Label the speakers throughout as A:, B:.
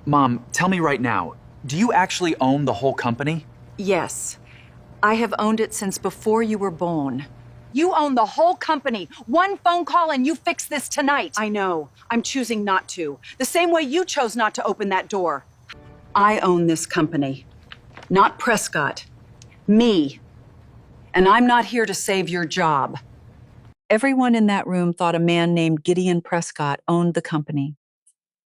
A: Mom, tell me right now, do you actually own the whole company?
B: Yes. I have owned it since before you were born. You own the whole company. One phone call and you fix this tonight. I know. I'm choosing not to. The same way you chose not to open that door. I own this company. Not Prescott. Me. And I'm not here to save your job. Everyone in that room thought a man named Gideon Prescott owned the company.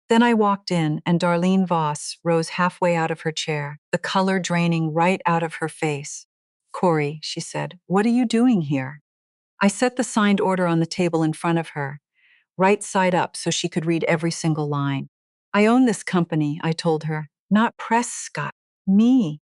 B: Then I walked in, and Darlene Voss rose halfway out of her chair, the color draining right out of her face. "Corey," she said, "what are you doing here?" I set the signed order on the table in front of her, right side up so she could read every single line. "I own this company," I told her. "Not Prescott. Me.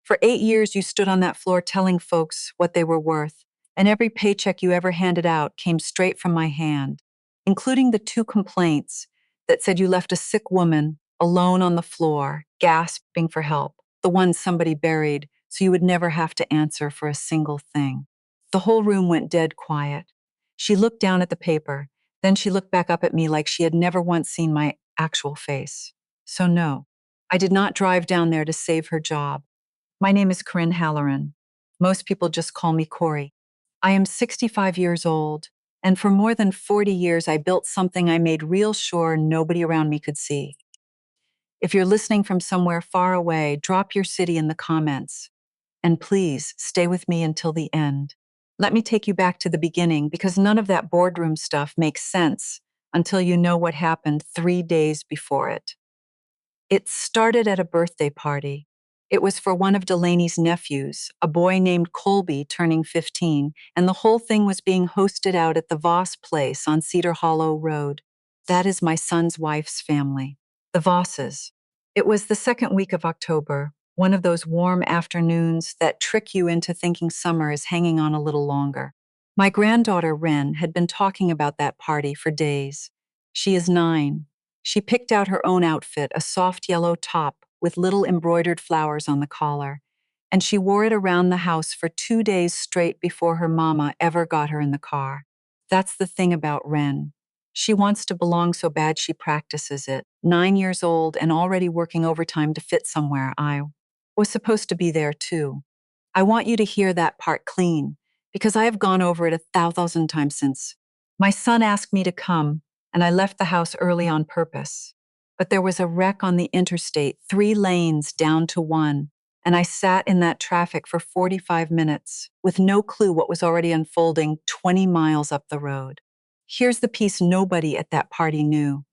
B: For 8 years, you stood on that floor telling folks what they were worth, and every paycheck you ever handed out came straight from my hand, including the 2 complaints that said you left a sick woman alone on the floor, gasping for help, the one somebody buried so you would never have to answer for a single thing." The whole room went dead quiet. She looked down at the paper, then she looked back up at me like she had never once seen my actual face. So no, I did not drive down there to save her job. My name is Corinne Halloran. Most people just call me Corey. I am 65 years old, and for more than 40 years, I built something I made real sure nobody around me could see. If you're listening from somewhere far away, drop your city in the comments. And please stay with me until the end. Let me take you back to the beginning because none of that boardroom stuff makes sense until you know what happened 3 days before it. It started at a birthday party. It was for one of Delaney's nephews, a boy named Colby turning 15, and the whole thing was being hosted out at the Voss place on Cedar Hollow Road. That is my son's wife's family, the Vosses. It was the second week of October, one of those warm afternoons that trick you into thinking summer is hanging on a little longer. My granddaughter, Wren, had been talking about that party for days. She is 9. She picked out her own outfit, a soft yellow top with little embroidered flowers on the collar, and she wore it around the house for 2 days straight before her mama ever got her in the car. That's the thing about Wren. She wants to belong so bad she practices it. 9 years old and already working overtime to fit somewhere. I was supposed to be there too. I want you to hear that part clean, because I have gone over it 1,000 times since. My son asked me to come, and I left the house early on purpose. But there was a wreck on the interstate, 3 lanes down to 1, and I sat in that traffic for 45 minutes with no clue what was already unfolding 20 miles up the road. Here's the piece nobody at that party knew.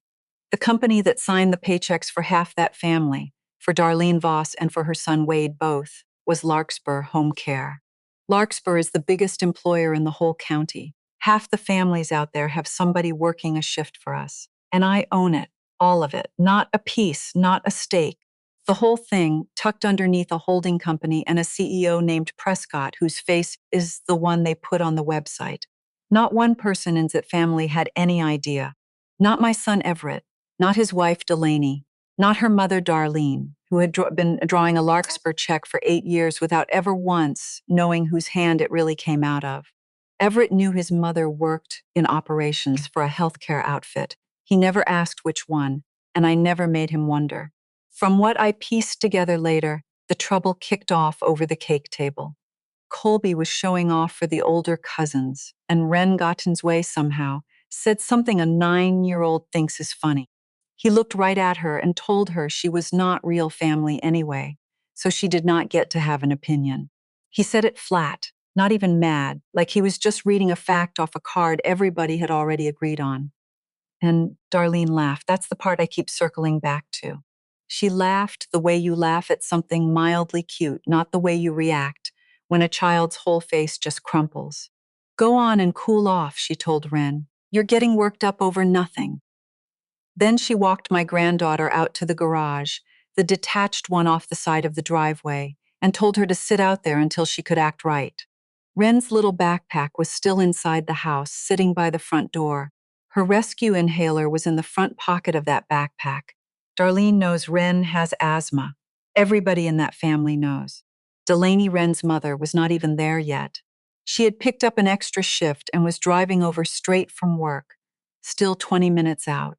B: The company that signed the paychecks for half that family, for Darlene Voss and for her son Wade both, was Larkspur Home Care. Larkspur is the biggest employer in the whole county. Half the families out there have somebody working a shift for us. And I own it, all of it, not a piece, not a stake. The whole thing tucked underneath a holding company and a CEO named Prescott, whose face is the one they put on the website. Not one person in that family had any idea. Not my son Everett, not his wife Delaney, not her mother Darlene, who had been drawing a Larkspur check for 8 years without ever once knowing whose hand it really came out of. Everett knew his mother worked in operations for a healthcare outfit. He never asked which one, and I never made him wonder. From what I pieced together later, the trouble kicked off over the cake table. Colby was showing off for the older cousins, and Wren got in his way somehow, said something a 9-year-old thinks is funny. He looked right at her and told her she was not real family anyway, so she did not get to have an opinion. He said it flat, not even mad, like he was just reading a fact off a card everybody had already agreed on. And Darlene laughed. That's the part I keep circling back to. She laughed the way you laugh at something mildly cute, not the way you react when a child's whole face just crumples. "Go on and cool off," she told Wren. "You're getting worked up over nothing." Then she walked my granddaughter out to the garage, the detached one off the side of the driveway, and told her to sit out there until she could act right. Wren's little backpack was still inside the house, sitting by the front door. Her rescue inhaler was in the front pocket of that backpack. Darlene knows Wren has asthma. Everybody in that family knows. Delaney, Wren's mother, was not even there yet. She had picked up an extra shift and was driving over straight from work, still 20 minutes out.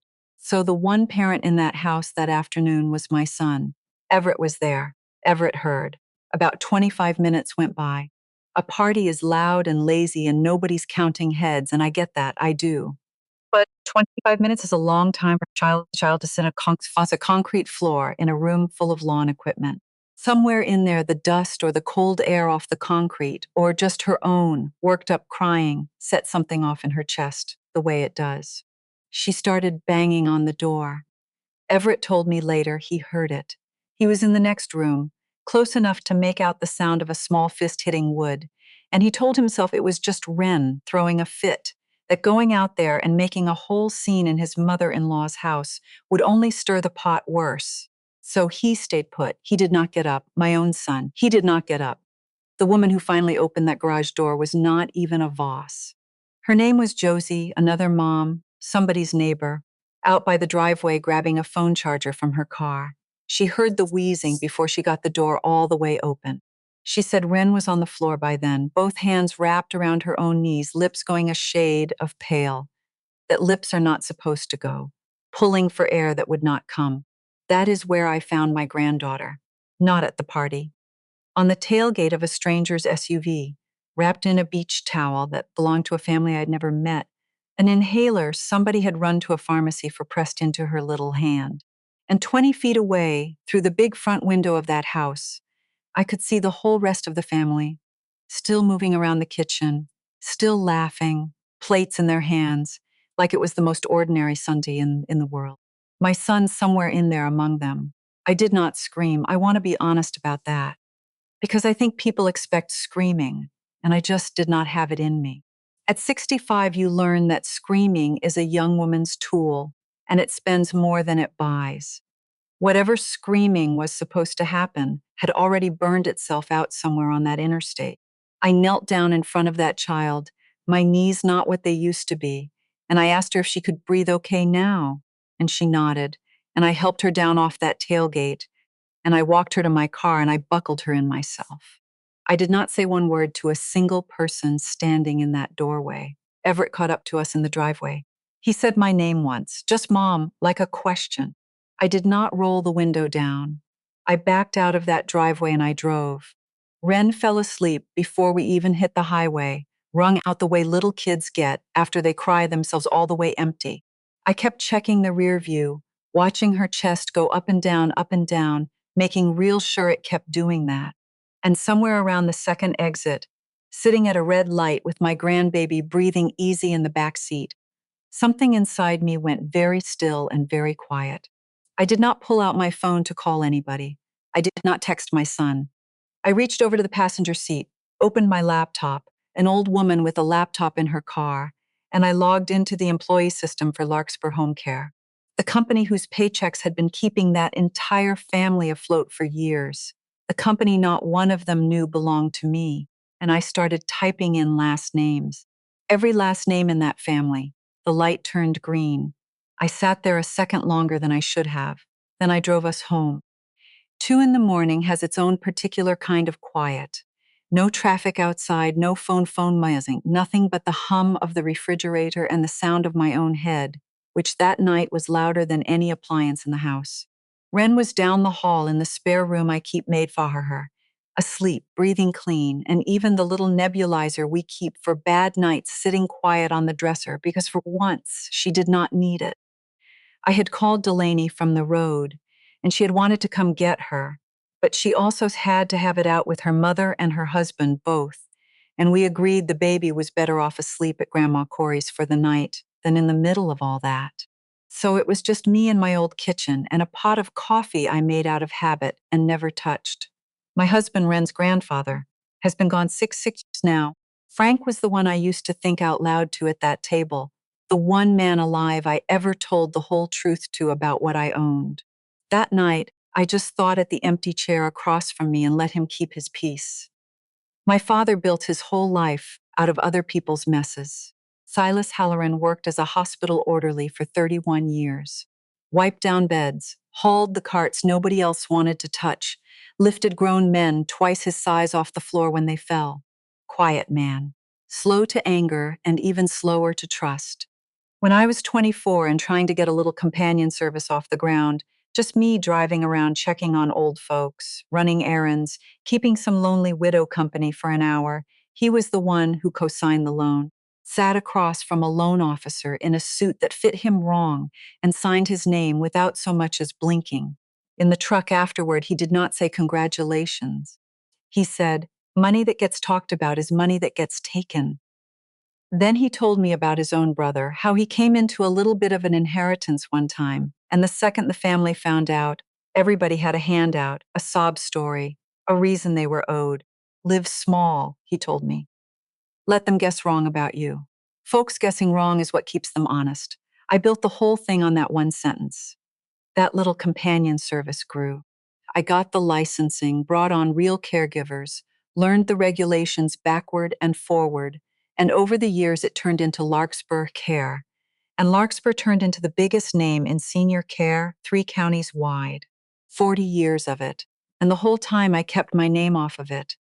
B: So the one parent in that house that afternoon was my son. Everett was there. Everett heard. About 25 minutes went by. A party is loud and lazy and nobody's counting heads, and I get that, I do. But 25 minutes is a long time for a child to sit on a concrete floor in a room full of lawn equipment. Somewhere in there, the dust or the cold air off the concrete, or just her own worked up crying, set something off in her chest, the way it does. She started banging on the door. Everett told me later he heard it. He was in the next room, close enough to make out the sound of a small fist hitting wood, and he told himself it was just Wren throwing a fit, that going out there and making a whole scene in his mother-in-law's house would only stir the pot worse. So he stayed put. He did not get up. My own son. He did not get up. The woman who finally opened that garage door was not even a Voss. Her name was Josie, another mom, somebody's neighbor, out by the driveway grabbing a phone charger from her car. She heard the wheezing before she got the door all the way open. She said Wren was on the floor by then, both hands wrapped around her own knees, lips going a shade of pale, that lips are not supposed to go, pulling for air that would not come. That is where I found my granddaughter, not at the party. On the tailgate of a stranger's SUV, wrapped in a beach towel that belonged to a family I'd never met, an inhaler somebody had run to a pharmacy for pressed into her little hand. And 20 feet away, through the big front window of that house, I could see the whole rest of the family, still moving around the kitchen, still laughing, plates in their hands, like it was the most ordinary Sunday in the world. My son somewhere in there among them. I did not scream. I want to be honest about that, because I think people expect screaming, and I just did not have it in me. At 65, you learn that screaming is a young woman's tool, and it spends more than it buys. Whatever screaming was supposed to happen had already burned itself out somewhere on that interstate. I knelt down in front of that child, my knees not what they used to be, and I asked her if she could breathe okay now, and she nodded, and I helped her down off that tailgate, and I walked her to my car and I buckled her in myself. I did not say one word to a single person standing in that doorway. Everett caught up to us in the driveway. He said my name once, just Mom, like a question. I did not roll the window down. I backed out of that driveway and I drove. Wren fell asleep before we even hit the highway, wrung out the way little kids get after they cry themselves all the way empty. I kept checking the rear view, watching her chest go up and down, making real sure it kept doing that. And somewhere around the second exit, sitting at a red light with my grandbaby breathing easy in the back seat, something inside me went very still and very quiet. I did not pull out my phone to call anybody. I did not text my son. I reached over to the passenger seat, opened my laptop, an old woman with a laptop in her car, and I logged into the employee system for Larkspur Home Care, the company whose paychecks had been keeping that entire family afloat for years. The company not one of them knew belonged to me, and I started typing in last names. Every last name in that family. The light turned green. I sat there a second longer than I should have. Then I drove us home. 2 in the morning has its own particular kind of quiet. No traffic outside, no phone buzzing, nothing but the hum of the refrigerator and the sound of my own head, which that night was louder than any appliance in the house. Wren was down the hall in the spare room I keep made for her, asleep, breathing clean, and even the little nebulizer we keep for bad nights sitting quiet on the dresser because for once she did not need it. I had called Delaney from the road, and she had wanted to come get her, but she also had to have it out with her mother and her husband both, and we agreed the baby was better off asleep at Grandma Corey's for the night than in the middle of all that. So it was just me in my old kitchen and a pot of coffee I made out of habit and never touched. My husband, Wren's grandfather, has been gone six years now. Frank was the one I used to think out loud to at that table, the one man alive I ever told the whole truth to about what I owned. That night, I just thought at the empty chair across from me and let him keep his peace. My father built his whole life out of other people's messes. Silas Halloran worked as a hospital orderly for 31 years. Wiped down beds, hauled the carts nobody else wanted to touch, lifted grown men twice his size off the floor when they fell. Quiet man, slow to anger and even slower to trust. When I was 24 and trying to get a little companion service off the ground, just me driving around checking on old folks, running errands, keeping some lonely widow company for an hour, he was the one who co-signed the loan, sat across from a loan officer in a suit that fit him wrong, and signed his name without so much as blinking. In the truck afterward, he did not say congratulations. He said, "Money that gets talked about is money that gets taken." Then he told me about his own brother, how he came into a little bit of an inheritance one time, and the second the family found out, everybody had a handout, a sob story, a reason they were owed. Live small, he told me. Let them guess wrong about you. Folks guessing wrong is what keeps them honest. I built the whole thing on that one sentence. That little companion service grew. I got the licensing, brought on real caregivers, learned the regulations backward and forward, and over the years it turned into Larkspur Care. And Larkspur turned into the biggest name in senior care, 3 counties wide. 40 years of it. And the whole time I kept my name off of it.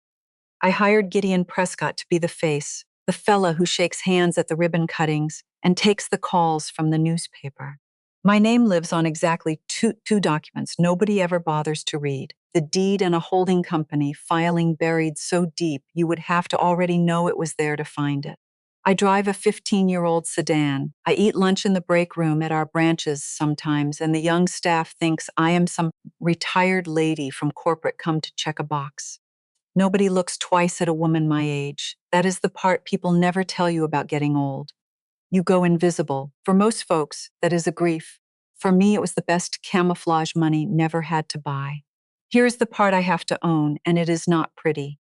B: I hired Gideon Prescott to be the face, the fella who shakes hands at the ribbon cuttings and takes the calls from the newspaper. My name lives on exactly two documents nobody ever bothers to read. The deed and a holding company filing buried so deep you would have to already know it was there to find it. I drive a 15-year-old sedan. I eat lunch in the break room at our branches sometimes, and the young staff thinks I am some retired lady from corporate come to check a box. Nobody looks twice at a woman my age. That is the part people never tell you about getting old. You go invisible. For most folks, that is a grief. For me, it was the best camouflage money never had to buy. Here's the part I have to own, and it is not pretty.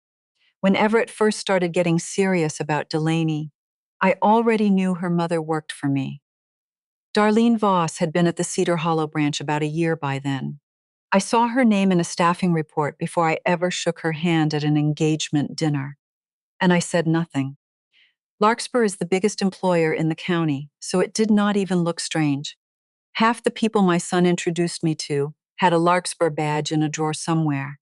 B: When Everett first started getting serious about Delaney, I already knew her mother worked for me. Darlene Voss had been at the Cedar Hollow branch about a year by then. I saw her name in a staffing report before I ever shook her hand at an engagement dinner. And I said nothing. Larkspur is the biggest employer in the county, so it did not even look strange. Half the people my son introduced me to had a Larkspur badge in a drawer somewhere.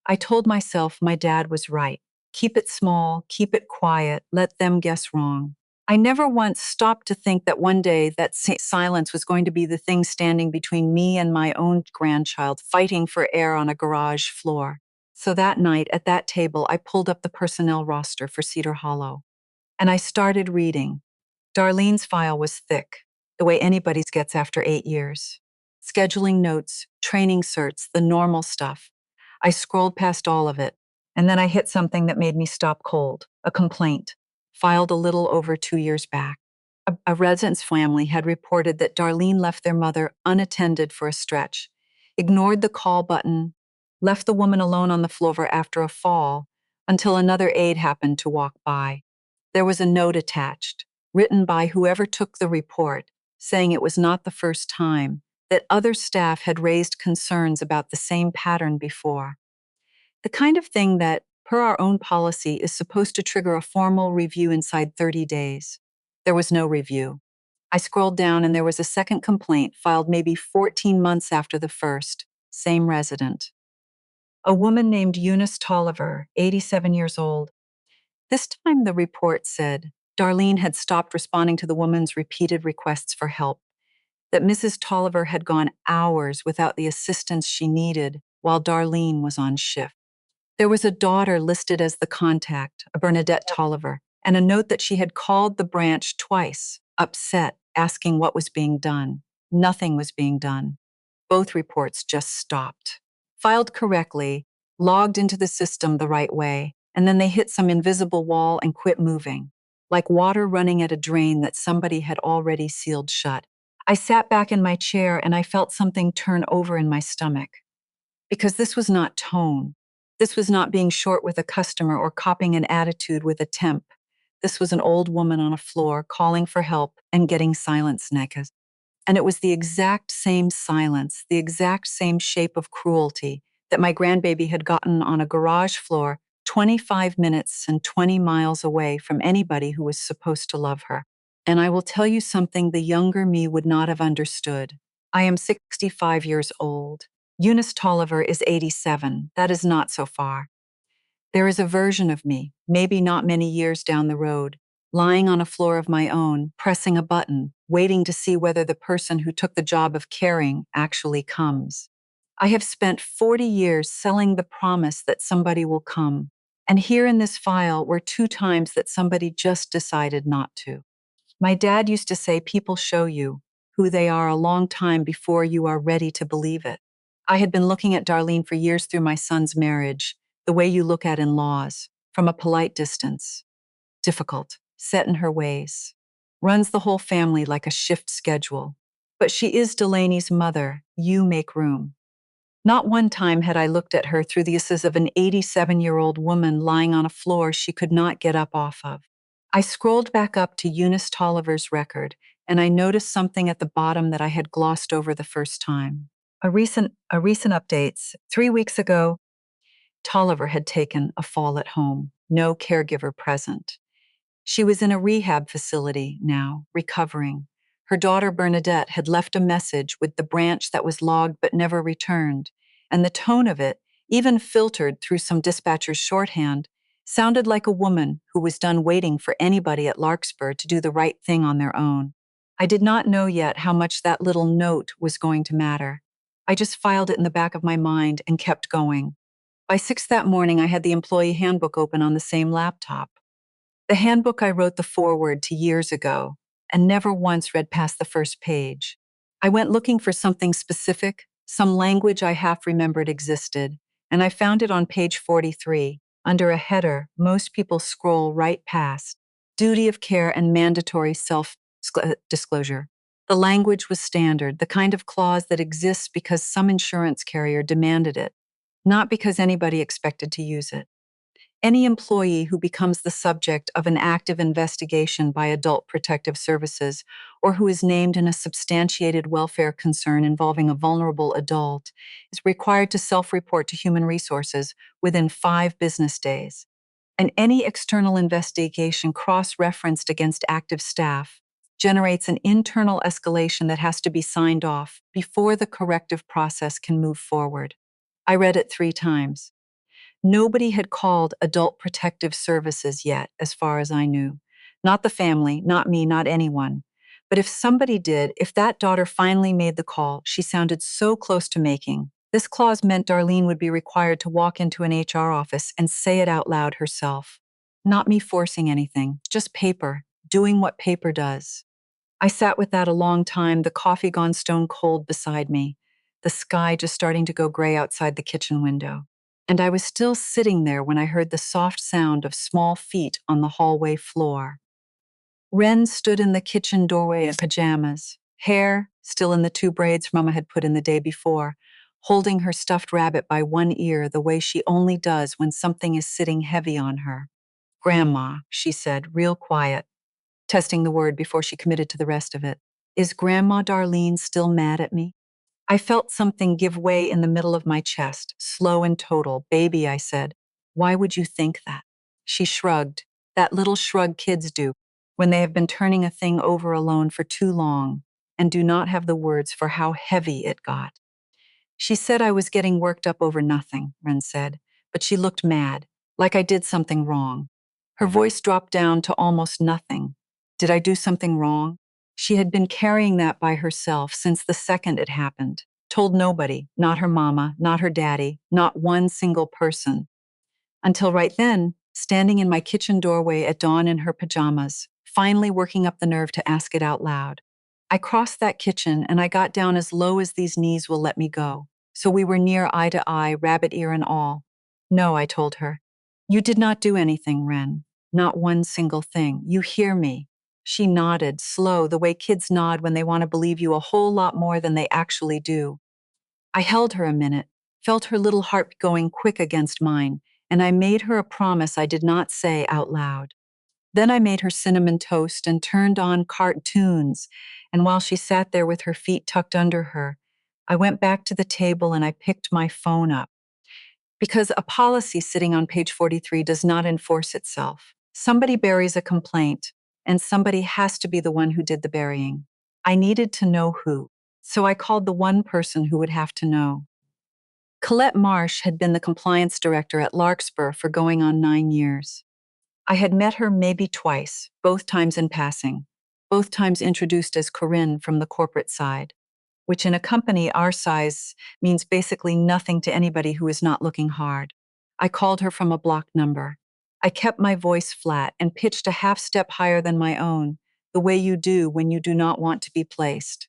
B: I told myself my dad was right. Keep it small, keep it quiet, let them guess wrong. I never once stopped to think that one day that silence was going to be the thing standing between me and my own grandchild fighting for air on a garage floor. So that night at that table, I pulled up the personnel roster for Cedar Hollow. And I started reading. Darlene's file was thick, the way anybody's gets after 8 years. Scheduling notes, training certs, the normal stuff. I scrolled past all of it, and then I hit something that made me stop cold, a complaint, filed a little over 2 years back. A resident's family had reported that Darlene left their mother unattended for a stretch, ignored the call button, left the woman alone on the floor after a fall until another aide happened to walk by. There was a note attached, written by whoever took the report, saying it was not the first time, that other staff had raised concerns about the same pattern before. The kind of thing that, per our own policy, is supposed to trigger a formal review inside 30 days. There was no review. I scrolled down and there was a second complaint filed maybe 14 months after the first, same resident. A woman named Eunice Tolliver, 87 years old. This time the report said Darlene had stopped responding to the woman's repeated requests for help, that Mrs. Tolliver had gone hours without the assistance she needed while Darlene was on shift. There was a daughter listed as the contact, a Bernadette Tolliver, and a note that she had called the branch twice, upset, asking what was being done. Nothing was being done. Both reports just stopped. Filed correctly, logged into the system the right way, and then they hit some invisible wall and quit moving, like water running at a drain that somebody had already sealed shut. I sat back in my chair and I felt something turn over in my stomach. Because this was not tone. This was not being short with a customer or copying an attitude with a temp. This was an old woman on a floor calling for help and getting silence next. And it was the exact same silence, the exact same shape of cruelty that my grandbaby had gotten on a garage floor 25 minutes and 20 miles away from anybody who was supposed to love her. And I will tell you something the younger me would not have understood. I am 65 years old. Eunice Tolliver is 87. That is not so far. There is a version of me, maybe not many years down the road, lying on a floor of my own, pressing a button, waiting to see whether the person who took the job of caring actually comes. I have spent 40 years selling the promise that somebody will come. And here in this file were 2 times that somebody just decided not to. My dad used to say people show you who they are a long time before you are ready to believe it. I had been looking at Darlene for years through my son's marriage, the way you look at in-laws, from a polite distance. Difficult, set in her ways. Runs the whole family like a shift schedule. But she is Delaney's mother. You make room. Not one time had I looked at her through the eyes of an 87-year-old woman lying on a floor she could not get up off of. I scrolled back up to Eunice Tolliver's record, and I noticed something at the bottom that I had glossed over the first time. A recent updates. 3 weeks ago, Tolliver had taken a fall at home. No caregiver present. She was in a rehab facility now, recovering. Her daughter Bernadette had left a message with the branch that was logged but never returned, and the tone of it, even filtered through some dispatcher's shorthand, sounded like a woman who was done waiting for anybody at Larkspur to do the right thing on their own. I did not know yet how much that little note was going to matter. I just filed it in the back of my mind and kept going. By 6 that morning, I had the employee handbook open on the same laptop. The handbook I wrote the foreword to years ago, and never once read past the first page. I went looking for something specific, some language I half remembered existed, and I found it on page 43, under a header most people scroll right past, duty of care and mandatory self-disclosure. The language was standard, the kind of clause that exists because some insurance carrier demanded it, not because anybody expected to use it. Any employee who becomes the subject of an active investigation by Adult Protective Services or who is named in a substantiated welfare concern involving a vulnerable adult is required to self-report to Human Resources within 5 business days. And any external investigation cross-referenced against active staff generates an internal escalation that has to be signed off before the corrective process can move forward. I read it 3 times. Nobody had called Adult Protective Services yet, as far as I knew. Not the family, not me, not anyone. But if somebody did, if that daughter finally made the call she sounded so close to making, this clause meant Darlene would be required to walk into an HR office and say it out loud herself. Not me forcing anything, just paper, doing what paper does. I sat with that a long time, the coffee gone stone cold beside me, the sky just starting to go gray outside the kitchen window. And I was still sitting there when I heard the soft sound of small feet on the hallway floor. Wren stood in the kitchen doorway in pajamas, hair still in the 2 braids Mama had put in the day before, holding her stuffed rabbit by one ear the way she only does when something is sitting heavy on her. "Grandma," she said, real quiet, testing the word before she committed to the rest of it. "Is Grandma Darlene still mad at me?" I felt something give way in the middle of my chest, slow and total. "Baby," I said, "why would you think that?" She shrugged, that little shrug kids do when they have been turning a thing over alone for too long and do not have the words for how heavy it got. She said I was getting worked up over nothing, Wren said, but she looked mad, like I did something wrong. Her voice dropped down to almost nothing. Did I do something wrong? She had been carrying that by herself since the second it happened. Told nobody, not her mama, not her daddy, not one single person. Until right then, standing in my kitchen doorway at dawn in her pajamas, finally working up the nerve to ask it out loud. I crossed that kitchen and I got down as low as these knees will let me go, so we were near eye to eye, rabbit ear and all. "No," I told her. "You did not do anything, Wren. Not one single thing. You hear me." She nodded, slow, the way kids nod when they want to believe you a whole lot more than they actually do. I held her a minute, felt her little heart going quick against mine, and I made her a promise I did not say out loud. Then I made her cinnamon toast and turned on cartoons, and while she sat there with her feet tucked under her, I went back to the table and I picked my phone up. Because a policy sitting on page 43 does not enforce itself. Somebody buries a complaint, and somebody has to be the one who did the burying. I needed to know who, so I called the one person who would have to know. Colette Marsh had been the compliance director at Larkspur for going on 9 years. I had met her maybe twice, both times in passing. both times introduced as Corinne from the corporate side, which in a company our size means basically nothing to anybody who is not looking hard. I called her from a blocked number. I kept my voice flat and pitched a half step higher than my own, the way you do when you do not want to be placed.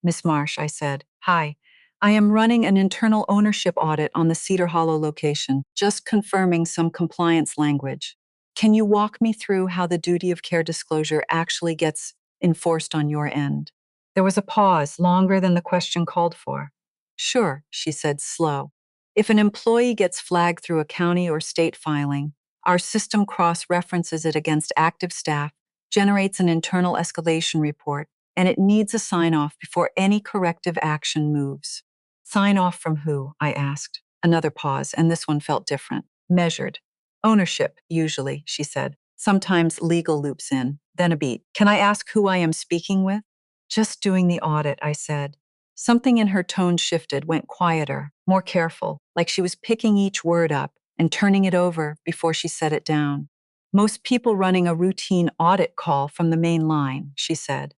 B: Miss Marsh, I said, hi. I am running an internal ownership audit on the Cedar Hollow location, just confirming some compliance language. Can you walk me through how the duty of care disclosure actually gets enforced on your end? There was a pause, longer than the question called for. Sure, she said, slow. If an employee gets flagged through a county or state filing, our system cross-references it against active staff, generates an internal escalation report, and it needs a sign-off before any corrective action moves. Sign-off from who? I asked. Another pause, and this one felt different. Measured. Ownership, usually, she said. Sometimes legal loops in, then a beat. Can I ask who I am speaking with? Just doing the audit, I said. Something in her tone shifted, went quieter, more careful, like she was picking each word up and turning it over before she set it down. Most people running a routine audit call from the main line, she said.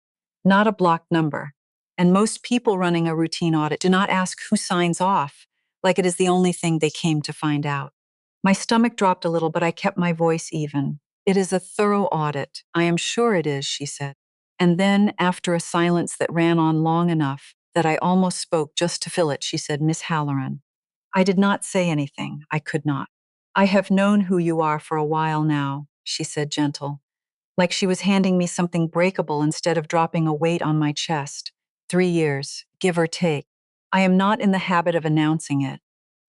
B: Not a blocked number. And most people running a routine audit do not ask who signs off, like it is the only thing they came to find out. My stomach dropped a little, but I kept my voice even. It is a thorough audit. I am sure it is, she said. And then, after a silence that ran on long enough that I almost spoke just to fill it, she said, Miss Halloran. I did not say anything. I could not. I have known who you are for a while now, she said, gentle, like she was handing me something breakable instead of dropping a weight on my chest. 3 years, give or take. I am not in the habit of announcing it.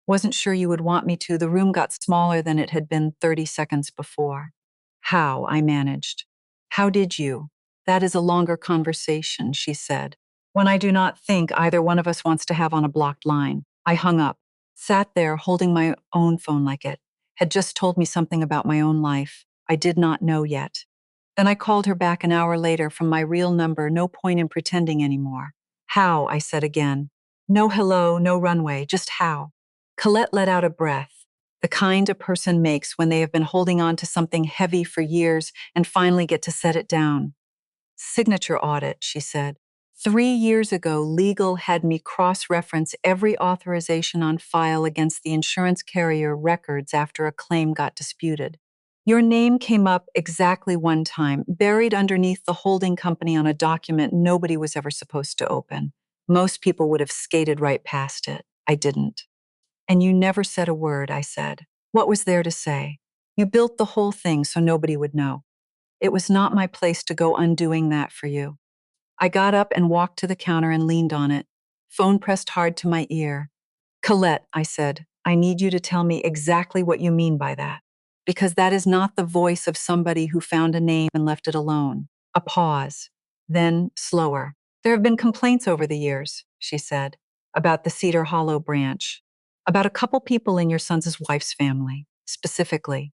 B: Wasn't sure you would want me to. The room got smaller than it had been 30 seconds before. How? I managed. How did you? That is a longer conversation, she said. When I do not think either one of us wants to have on a blocked line. I hung up, sat there holding my own phone like it had just told me something about my own life I did not know yet. Then I called her back an hour later from my real number, no point in pretending anymore. How? I said again. No hello, no runway, just how. Colette let out a breath, the kind a person makes when they have been holding on to something heavy for years and finally get to set it down. Signature audit, she said. 3 years ago, legal had me cross-reference every authorization on file against the insurance carrier records after a claim got disputed. Your name came up exactly one time, buried underneath the holding company on a document nobody was ever supposed to open. Most people would have skated right past it. I didn't. And you never said a word, I said. What was there to say? You built the whole thing so nobody would know. It was not my place to go undoing that for you. I got up and walked to the counter and leaned on it, phone pressed hard to my ear. Colette, I said, I need you to tell me exactly what you mean by that. Because that is not the voice of somebody who found a name and left it alone. A pause. Then, slower. There have been complaints over the years, she said, about the Cedar Hollow branch. About a couple people in your son's wife's family, specifically.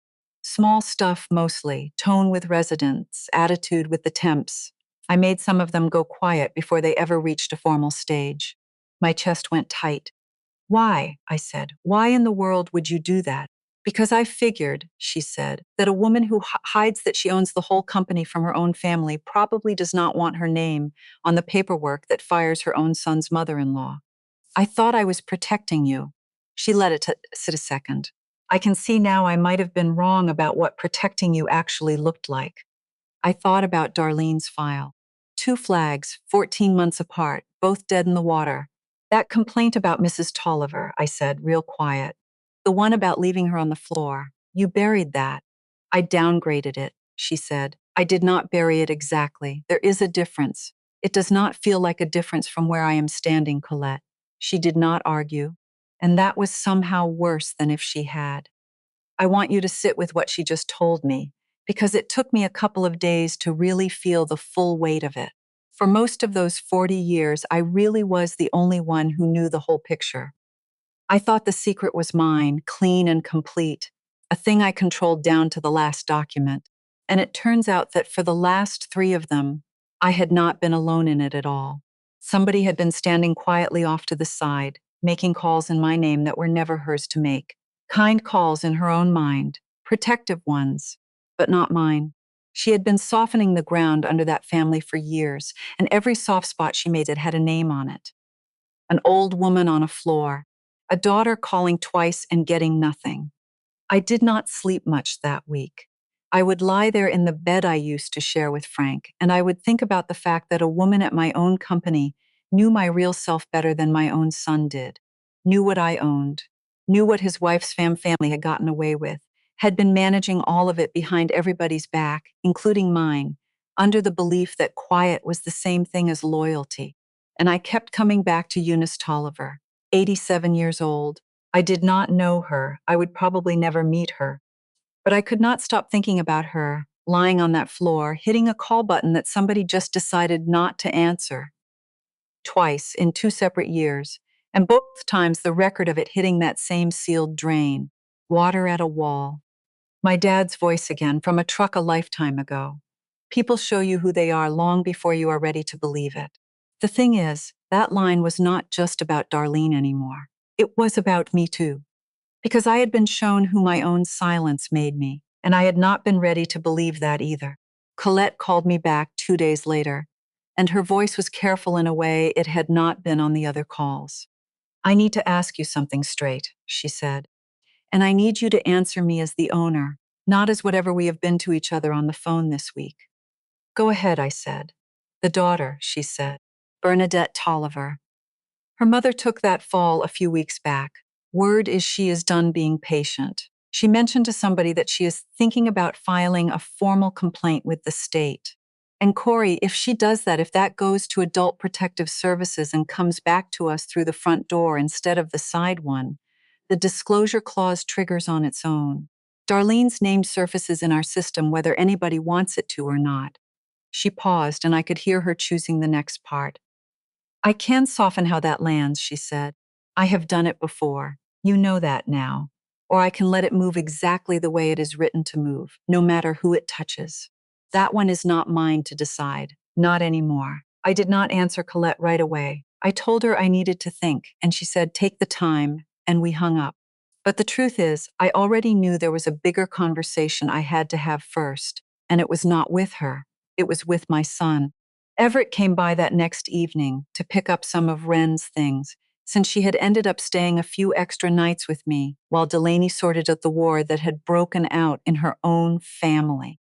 B: Small stuff mostly, tone with residents, attitude with the temps. I made some of them go quiet before they ever reached a formal stage. My chest went tight. Why? I said. Why in the world would you do that? Because I figured, she said, that a woman who hides that she owns the whole company from her own family probably does not want her name on the paperwork that fires her own son's mother-in-law. I thought I was protecting you. She let it sit a second. I can see now I might have been wrong about what protecting you actually looked like. I thought about Darlene's file. 2 flags, 14 months apart, both dead in the water. That complaint about Mrs. Tolliver, I said, real quiet. The one about leaving her on the floor. You buried that. I downgraded it, she said. I did not bury it exactly. There is a difference. It does not feel like a difference from where I am standing, Colette. She did not argue. And that was somehow worse than if she had. I want you to sit with what she just told me, because it took me a couple of days to really feel the full weight of it. For most of those 40 years, I really was the only one who knew the whole picture. I thought the secret was mine, clean and complete, a thing I controlled down to the last document. And it turns out that for the last 3 of them, I had not been alone in it at all. Somebody had been standing quietly off to the side, making calls in my name that were never hers to make. Kind calls in her own mind, protective ones, but not mine. She had been softening the ground under that family for years, and every soft spot she made it had a name on it. An old woman on a floor, a daughter calling twice and getting nothing. I did not sleep much that week. I would lie there in the bed I used to share with Frank, and I would think about the fact that a woman at my own company knew my real self better than my own son did, knew what I owned, knew what his wife's family had gotten away with, had been managing all of it behind everybody's back, including mine, under the belief that quiet was the same thing as loyalty. And I kept coming back to Eunice Tolliver, 87 years old. I did not know her. I would probably never meet her. But I could not stop thinking about her, lying on that floor, hitting a call button that somebody just decided not to answer. Twice in 2 separate years, and both times the record of it hitting that same sealed drain, water at a wall. My dad's voice again from a truck a lifetime ago. People show you who they are long before you are ready to believe it. The thing is, that line was not just about Darlene anymore. It was about me too. Because I had been shown who my own silence made me, and I had not been ready to believe that either. Colette called me back 2 days later, and her voice was careful in a way it had not been on the other calls. "I need to ask you something straight," she said, "and I need you to answer me as the owner, not as whatever we have been to each other on the phone this week." "Go ahead," I said. "The daughter," she said, "Bernadette Tolliver. Her mother took that fall a few weeks back. Word is she is done being patient. She mentioned to somebody that she is thinking about filing a formal complaint with the state. And Corey, if she does that, if that goes to Adult Protective Services and comes back to us through the front door instead of the side one, the disclosure clause triggers on its own. Darlene's name surfaces in our system whether anybody wants it to or not." She paused, and I could hear her choosing the next part. "I can soften how that lands," she said. "I have done it before. You know that now. Or I can let it move exactly the way it is written to move, no matter who it touches. That one is not mine to decide. Not anymore." I did not answer Colette right away. I told her I needed to think, and she said, "Take the time," and we hung up. But the truth is, I already knew there was a bigger conversation I had to have first, and it was not with her. It was with my son. Everett came by that next evening to pick up some of Wren's things, since she had ended up staying a few extra nights with me while Delaney sorted out the war that had broken out in her own family.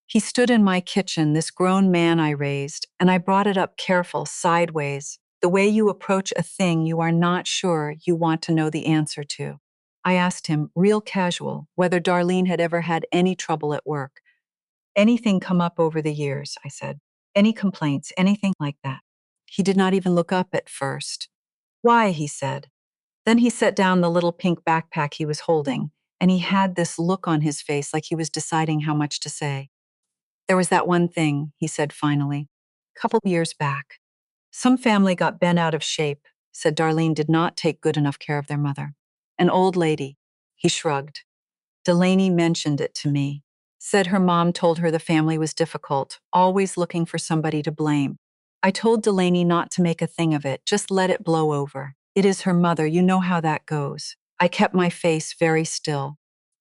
B: He stood in my kitchen, this grown man I raised, and I brought it up careful, sideways, the way you approach a thing you are not sure you want to know the answer to. I asked him, real casual, whether Darlene had ever had any trouble at work. "Anything come up over the years?" I said. "Any complaints, anything like that?" He did not even look up at first. "Why?" he said. Then he set down the little pink backpack he was holding, and he had this look on his face like he was deciding how much to say. "There was that one thing," he said finally, "couple years back. Some family got bent out of shape, said Darlene did not take good enough care of their mother. An old lady." He shrugged. "Delaney mentioned it to me. Said her mom told her the family was difficult, always looking for somebody to blame. I told Delaney not to make a thing of it, just let it blow over. It is her mother, you know how that goes." I kept my face very still.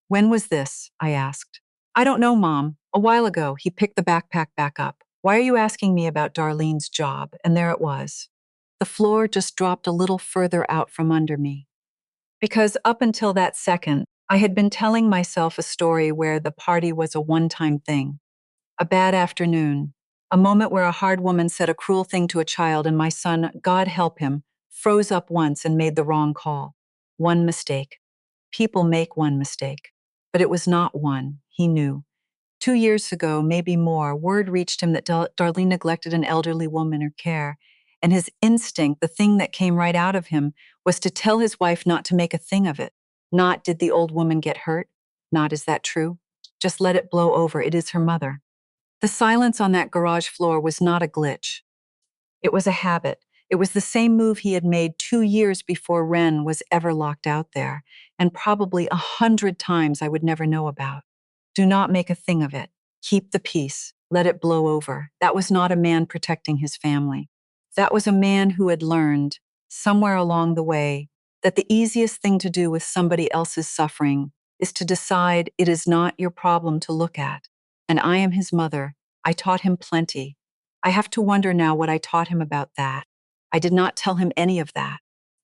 B: "When was this?" I asked. "I don't know, Mom. A while ago." He picked the backpack back up. "Why are you asking me about Darlene's job?" And there it was. The floor just dropped a little further out from under me. Because up until that second, I had been telling myself a story where the party was a one-time thing. A bad afternoon. A moment where a hard woman said a cruel thing to a child and my son, God help him, froze up once and made the wrong call. One mistake. People make one mistake. But it was not one, he knew. 2 years ago, maybe more, word reached him that Darlene neglected an elderly woman in her care, and his instinct, the thing that came right out of him, was to tell his wife not to make a thing of it. Not, "Did the old woman get hurt?" Not, "Is that true?" Just let it blow over, it is her mother. The silence on that garage floor was not a glitch. It was a habit. It was the same move he had made 2 years before Wren was ever locked out there, and probably 100 times I would never know about. Do not make a thing of it. Keep the peace. Let it blow over. That was not a man protecting his family. That was a man who had learned, somewhere along the way, that the easiest thing to do with somebody else's suffering is to decide it is not your problem to look at. And I am his mother. I taught him plenty. I have to wonder now what I taught him about that. I did not tell him any of that.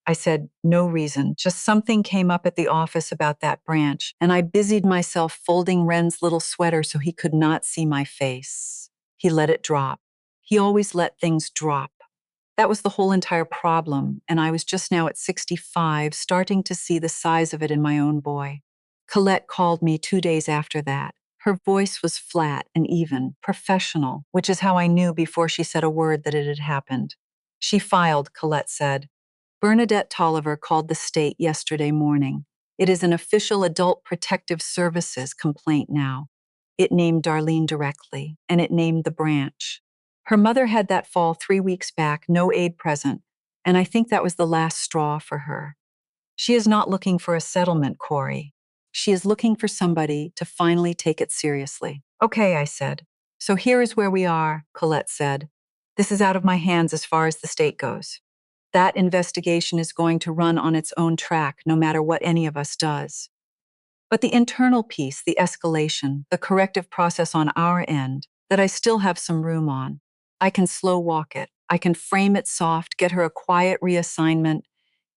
B: I said, no reason, just something came up at the office about that branch, and I busied myself folding Ren's little sweater so he could not see my face. He let it drop. He always let things drop. That was the whole entire problem, and I was just now at 65, starting to see the size of it in my own boy. Colette called me 2 days after that. Her voice was flat and even, professional, which is how I knew before she said a word that it had happened. She filed, Colette said. Bernadette Tolliver called the state yesterday morning. It is an official Adult Protective Services complaint now. It named Darlene directly, and it named the branch. Her mother had that fall 3 weeks back, no aid present, and I think that was the last straw for her. She is not looking for a settlement, Corey. She is looking for somebody to finally take it seriously. Okay, I said. So here is where we are, Colette said. This is out of my hands as far as the state goes. That investigation is going to run on its own track, no matter what any of us does. But the internal piece, the escalation, the corrective process on our end, that I still have some room on, I can slow walk it. I can frame it soft, get her a quiet reassignment,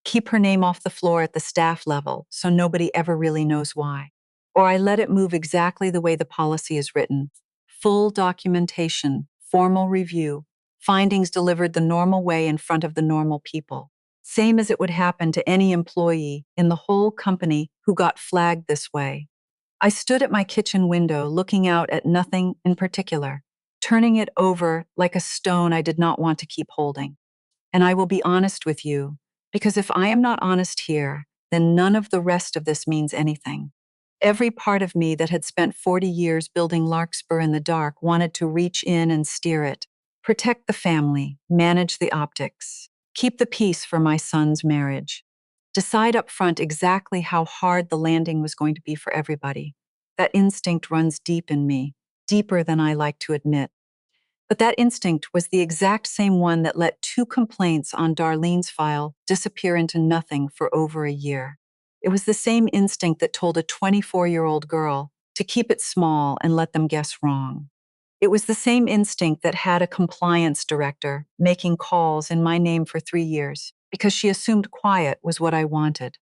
B: keep her name off the floor at the staff level so nobody ever really knows why. Or I let it move exactly the way the policy is written. Full documentation, formal review, findings delivered the normal way in front of the normal people. Same as it would happen to any employee in the whole company who got flagged this way. I stood at my kitchen window looking out at nothing in particular, turning it over like a stone I did not want to keep holding. And I will be honest with you, because if I am not honest here, then none of the rest of this means anything. Every part of me that had spent 40 years building Larkspur in the dark wanted to reach in and steer it, protect the family, manage the optics, keep the peace for my son's marriage, decide up front exactly how hard the landing was going to be for everybody. That instinct runs deep in me, deeper than I like to admit. But that instinct was the exact same one that let 2 complaints on Darlene's file disappear into nothing for over a year. It was the same instinct that told a 24-year-old girl to keep it small and let them guess wrong. It was the same instinct that had a compliance director making calls in my name for 3 years because she assumed quiet was what I wanted.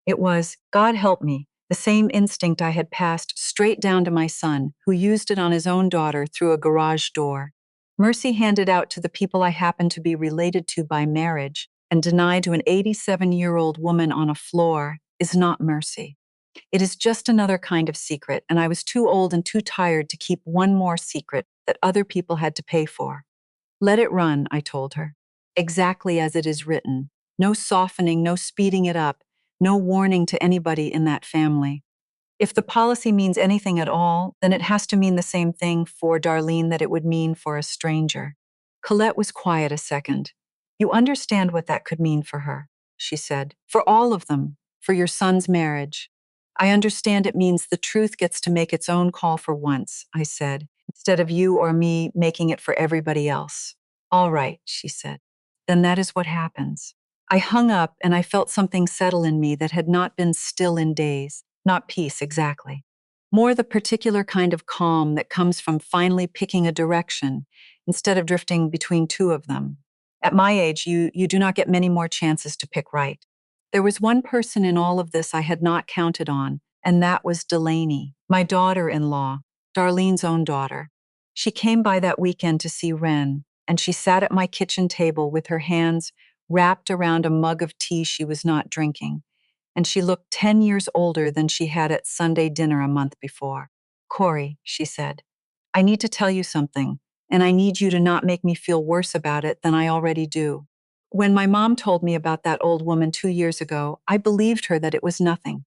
B: It was, God help me, the same instinct I had passed straight down to my son, who used it on his own daughter through a garage door. Mercy handed out to the people I happened to be related to by marriage and denied to an 87-year-old woman on a floor is not mercy. It is just another kind of secret, and I was too old and too tired to keep one more secret that other people had to pay for. Let it run, I told her, exactly as it is written. No softening, no speeding it up, no warning to anybody in that family. If the policy means anything at all, then it has to mean the same thing for Darlene that it would mean for a stranger. Colette was quiet a second. You understand what that could mean for her, she said. For all of them, for your son's marriage. I understand it means the truth gets to make its own call for once, I said, instead of you or me making it for everybody else. All right, she said. Then that is what happens. I hung up and I felt something settle in me that had not been still in days. Not peace, exactly. More the particular kind of calm that comes from finally picking a direction instead of drifting between 2 of them. At my age, you do not get many more chances to pick right. There was one person in all of this I had not counted on, and that was Delaney, my daughter-in-law, Darlene's own daughter. She came by that weekend to see Ren, and she sat at my kitchen table with her hands wrapped around a mug of tea she was not drinking, and she looked 10 years older than she had at Sunday dinner a month before. Corey, she said, I need to tell you something, and I need you to not make me feel worse about it than I already do. When my mom told me about that old woman 2 years ago, I believed her that it was nothing.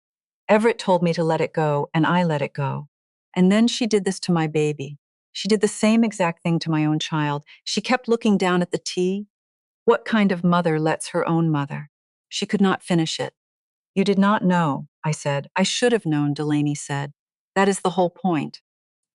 B: Everett told me to let it go, and I let it go. And then she did this to my baby. She did the same exact thing to my own child. She kept looking down at the tea. What kind of mother lets her own mother? She could not finish it. You did not know, I said. I should have known, Delaney said. That is the whole point.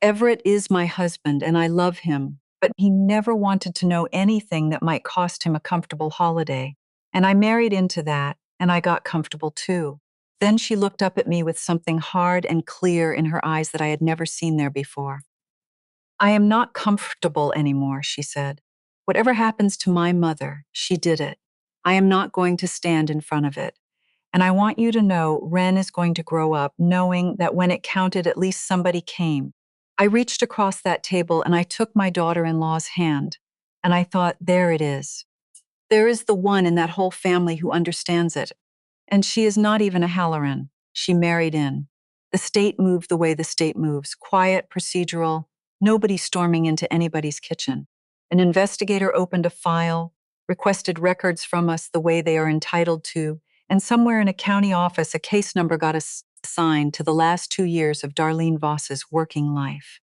B: Everett is my husband, and I love him, but he never wanted to know anything that might cost him a comfortable holiday. And I married into that, and I got comfortable too. Then she looked up at me with something hard and clear in her eyes that I had never seen there before. I am not comfortable anymore, she said. Whatever happens to my mother, she did it. I am not going to stand in front of it. And I want you to know Ren is going to grow up knowing that when it counted, at least somebody came. I reached across that table and I took my daughter-in-law's hand. And I thought, there it is. There is the one in that whole family who understands it. And she is not even a Halloran. She married in. The state moved the way the state moves, quiet, procedural, nobody storming into anybody's kitchen. An investigator opened a file, requested records from us the way they are entitled to, and somewhere in a county office, a case number got assigned to the last 2 years of Darlene Voss's working life.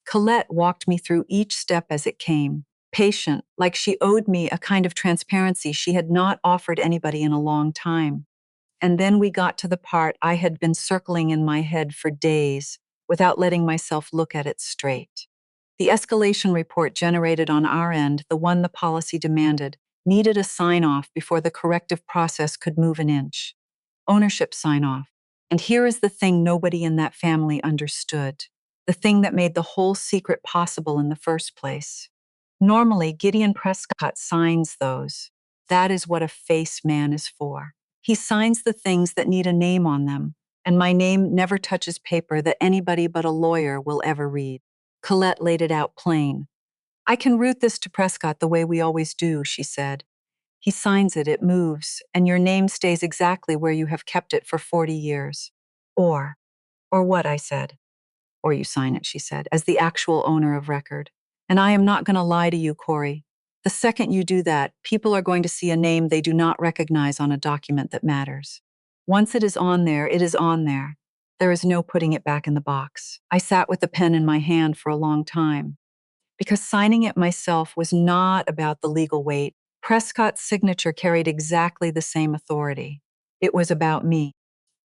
B: Colette walked me through each step as it came, patient, like she owed me a kind of transparency she had not offered anybody in a long time. And then we got to the part I had been circling in my head for days without letting myself look at it straight. The escalation report generated on our end, the one the policy demanded, needed a sign-off before the corrective process could move an inch. Ownership sign-off. And here is the thing nobody in that family understood. The thing that made the whole secret possible in the first place. Normally, Gideon Prescott signs those. That is what a face man is for. He signs the things that need a name on them, and my name never touches paper that anybody but a lawyer will ever read. Colette laid it out plain. I can route this to Prescott the way we always do, she said. He signs it, it moves, and your name stays exactly where you have kept it for 40 years. Or what, I said. Or you sign it, she said, as the actual owner of record. And I am not going to lie to you, Corey. The second you do that, people are going to see a name they do not recognize on a document that matters. Once it is on there, it is on there. There is no putting it back in the box. I sat with the pen in my hand for a long time. Because signing it myself was not about the legal weight, Prescott's signature carried exactly the same authority. It was about me.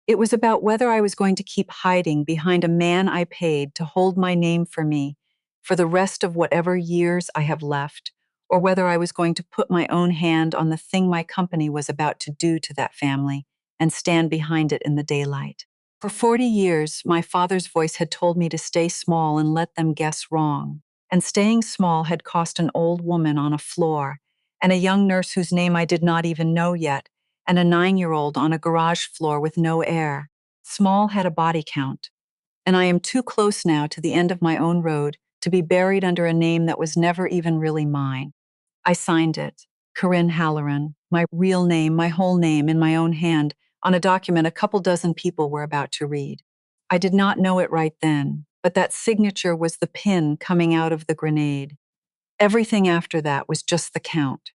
B: It was about whether I was going to keep hiding behind a man I paid to hold my name for me for the rest of whatever years I have left, or whether I was going to put my own hand on the thing my company was about to do to that family and stand behind it in the daylight. For 40 years, my father's voice had told me to stay small and let them guess wrong. And staying small had cost an old woman on a floor and a young nurse whose name I did not even know yet, and a 9-year-old on a garage floor with no air. Small had a body count. And I am too close now to the end of my own road to be buried under a name that was never even really mine. I signed it, Corinne Halloran, my real name, my whole name in my own hand, on a document a couple dozen people were about to read. I did not know it right then, but that signature was the pin coming out of the grenade. Everything after that was just the count.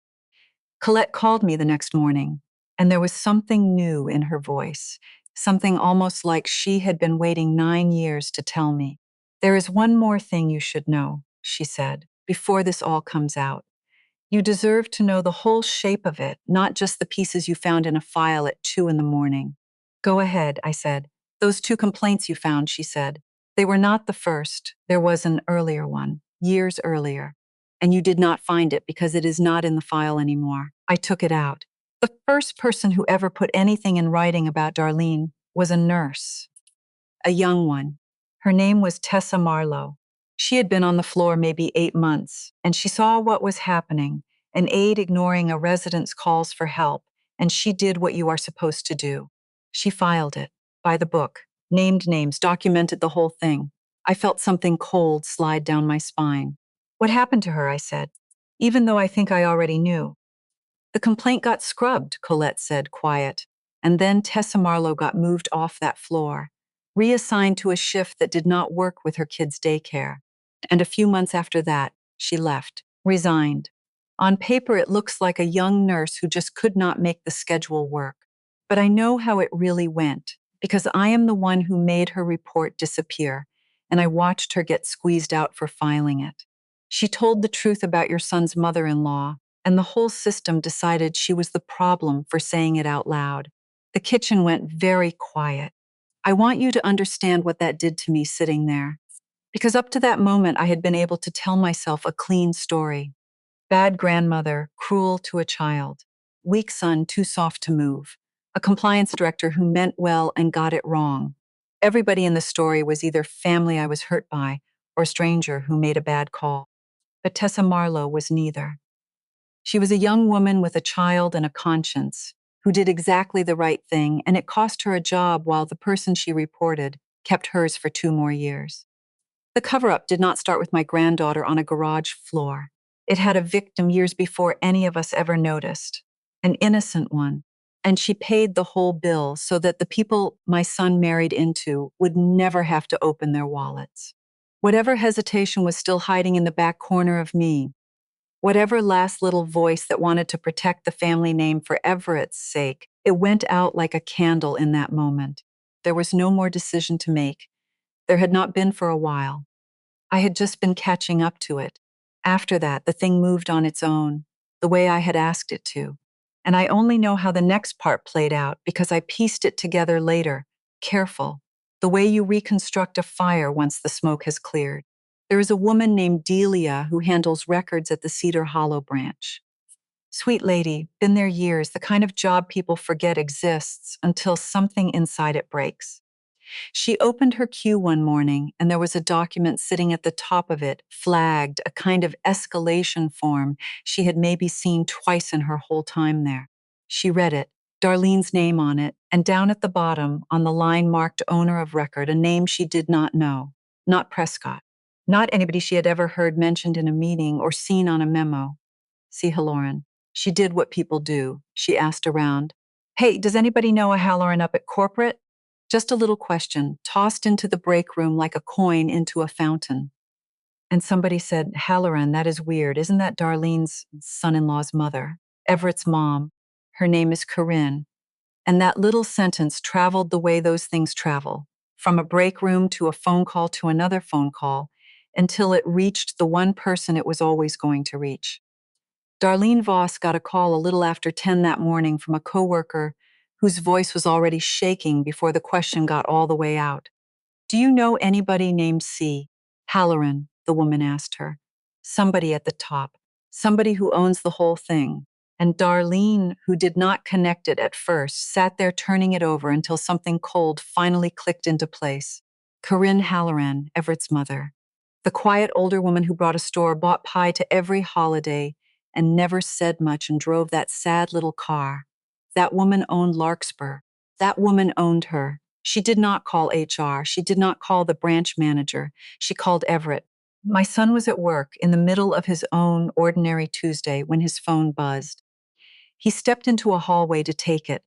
B: Colette called me the next morning, and there was something new in her voice, something almost like she had been waiting 9 years to tell me. There is one more thing you should know, she said, before this all comes out. You deserve to know the whole shape of it, not just the pieces you found in a file at 2 in the morning. Go ahead, I said. Those 2 complaints you found, she said. They were not the first. There was an earlier one, years earlier. And you did not find it because it is not in the file anymore. I took it out. The first person who ever put anything in writing about Darlene was a nurse, a young one. Her name was Tessa Marlowe. She had been on the floor maybe 8 months, and she saw what was happening, an aide ignoring a resident's calls for help, and she did what you are supposed to do. She filed it, by the book, named names, documented the whole thing. I felt something cold slide down my spine. What happened to her, I said, even though I think I already knew. The complaint got scrubbed, Colette said, quiet, and then Tessa Marlowe got moved off that floor, reassigned to a shift that did not work with her kids' daycare. And a few months after that, she left, resigned. On paper, it looks like a young nurse who just could not make the schedule work. But I know how it really went, because I am the one who made her report disappear, and I watched her get squeezed out for filing it. She told the truth about your son's mother-in-law, and the whole system decided she was the problem for saying it out loud. The kitchen went very quiet. I want you to understand what that did to me sitting there. Because up to that moment, I had been able to tell myself a clean story. Bad grandmother, cruel to a child. Weak son, too soft to move. A compliance director who meant well and got it wrong. Everybody in the story was either family I was hurt by, or stranger who made a bad call. But Tessa Marlowe was neither. She was a young woman with a child and a conscience who did exactly the right thing, and it cost her a job while the person she reported kept hers for 2 more years. The cover-up did not start with my granddaughter on a garage floor. It had a victim years before any of us ever noticed, an innocent one, and she paid the whole bill so that the people my son married into would never have to open their wallets. Whatever hesitation was still hiding in the back corner of me, whatever last little voice that wanted to protect the family name for Everett's sake, it went out like a candle in that moment. There was no more decision to make. There had not been for a while. I had just been catching up to it. After that, the thing moved on its own, the way I had asked it to. And I only know how the next part played out because I pieced it together later, careful, the way you reconstruct a fire once the smoke has cleared. There is a woman named Delia who handles records at the Cedar Hollow branch. Sweet lady, been there years, the kind of job people forget exists until something inside it breaks. She opened her queue one morning, and there was a document sitting at the top of it, flagged, a kind of escalation form she had maybe seen twice in her whole time there. She read it, Darlene's name on it, and down at the bottom, on the line marked owner of record, a name she did not know, not Prescott, not anybody she had ever heard mentioned in a meeting or seen on a memo. See Halloran. She did what people do. She asked around, "Hey, does anybody know a Halloran up at corporate?" Just a little question, tossed into the break room like a coin into a fountain. And somebody said, "Halloran, that is weird. Isn't that Darlene's son-in-law's mother? Everett's mom. Her name is Corinne." And that little sentence traveled the way those things travel, from a break room to a phone call to another phone call, until it reached the one person it was always going to reach. Darlene Voss got a call a little after 10 that morning from a coworker whose voice was already shaking before the question got all the way out. "Do you know anybody named C. Halloran?" the woman asked her. "Somebody at the top. Somebody who owns the whole thing." And Darlene, who did not connect it at first, sat there turning it over until something cold finally clicked into place. Corinne Halloran, Everett's mother. The quiet older woman who brought a store, bought pie to every holiday, and never said much and drove that sad little car. That woman owned Larkspur. That woman owned her. She did not call HR. She did not call the branch manager. She called Everett. My son was at work in the middle of his own ordinary Tuesday when his phone buzzed. He stepped into a hallway to take it,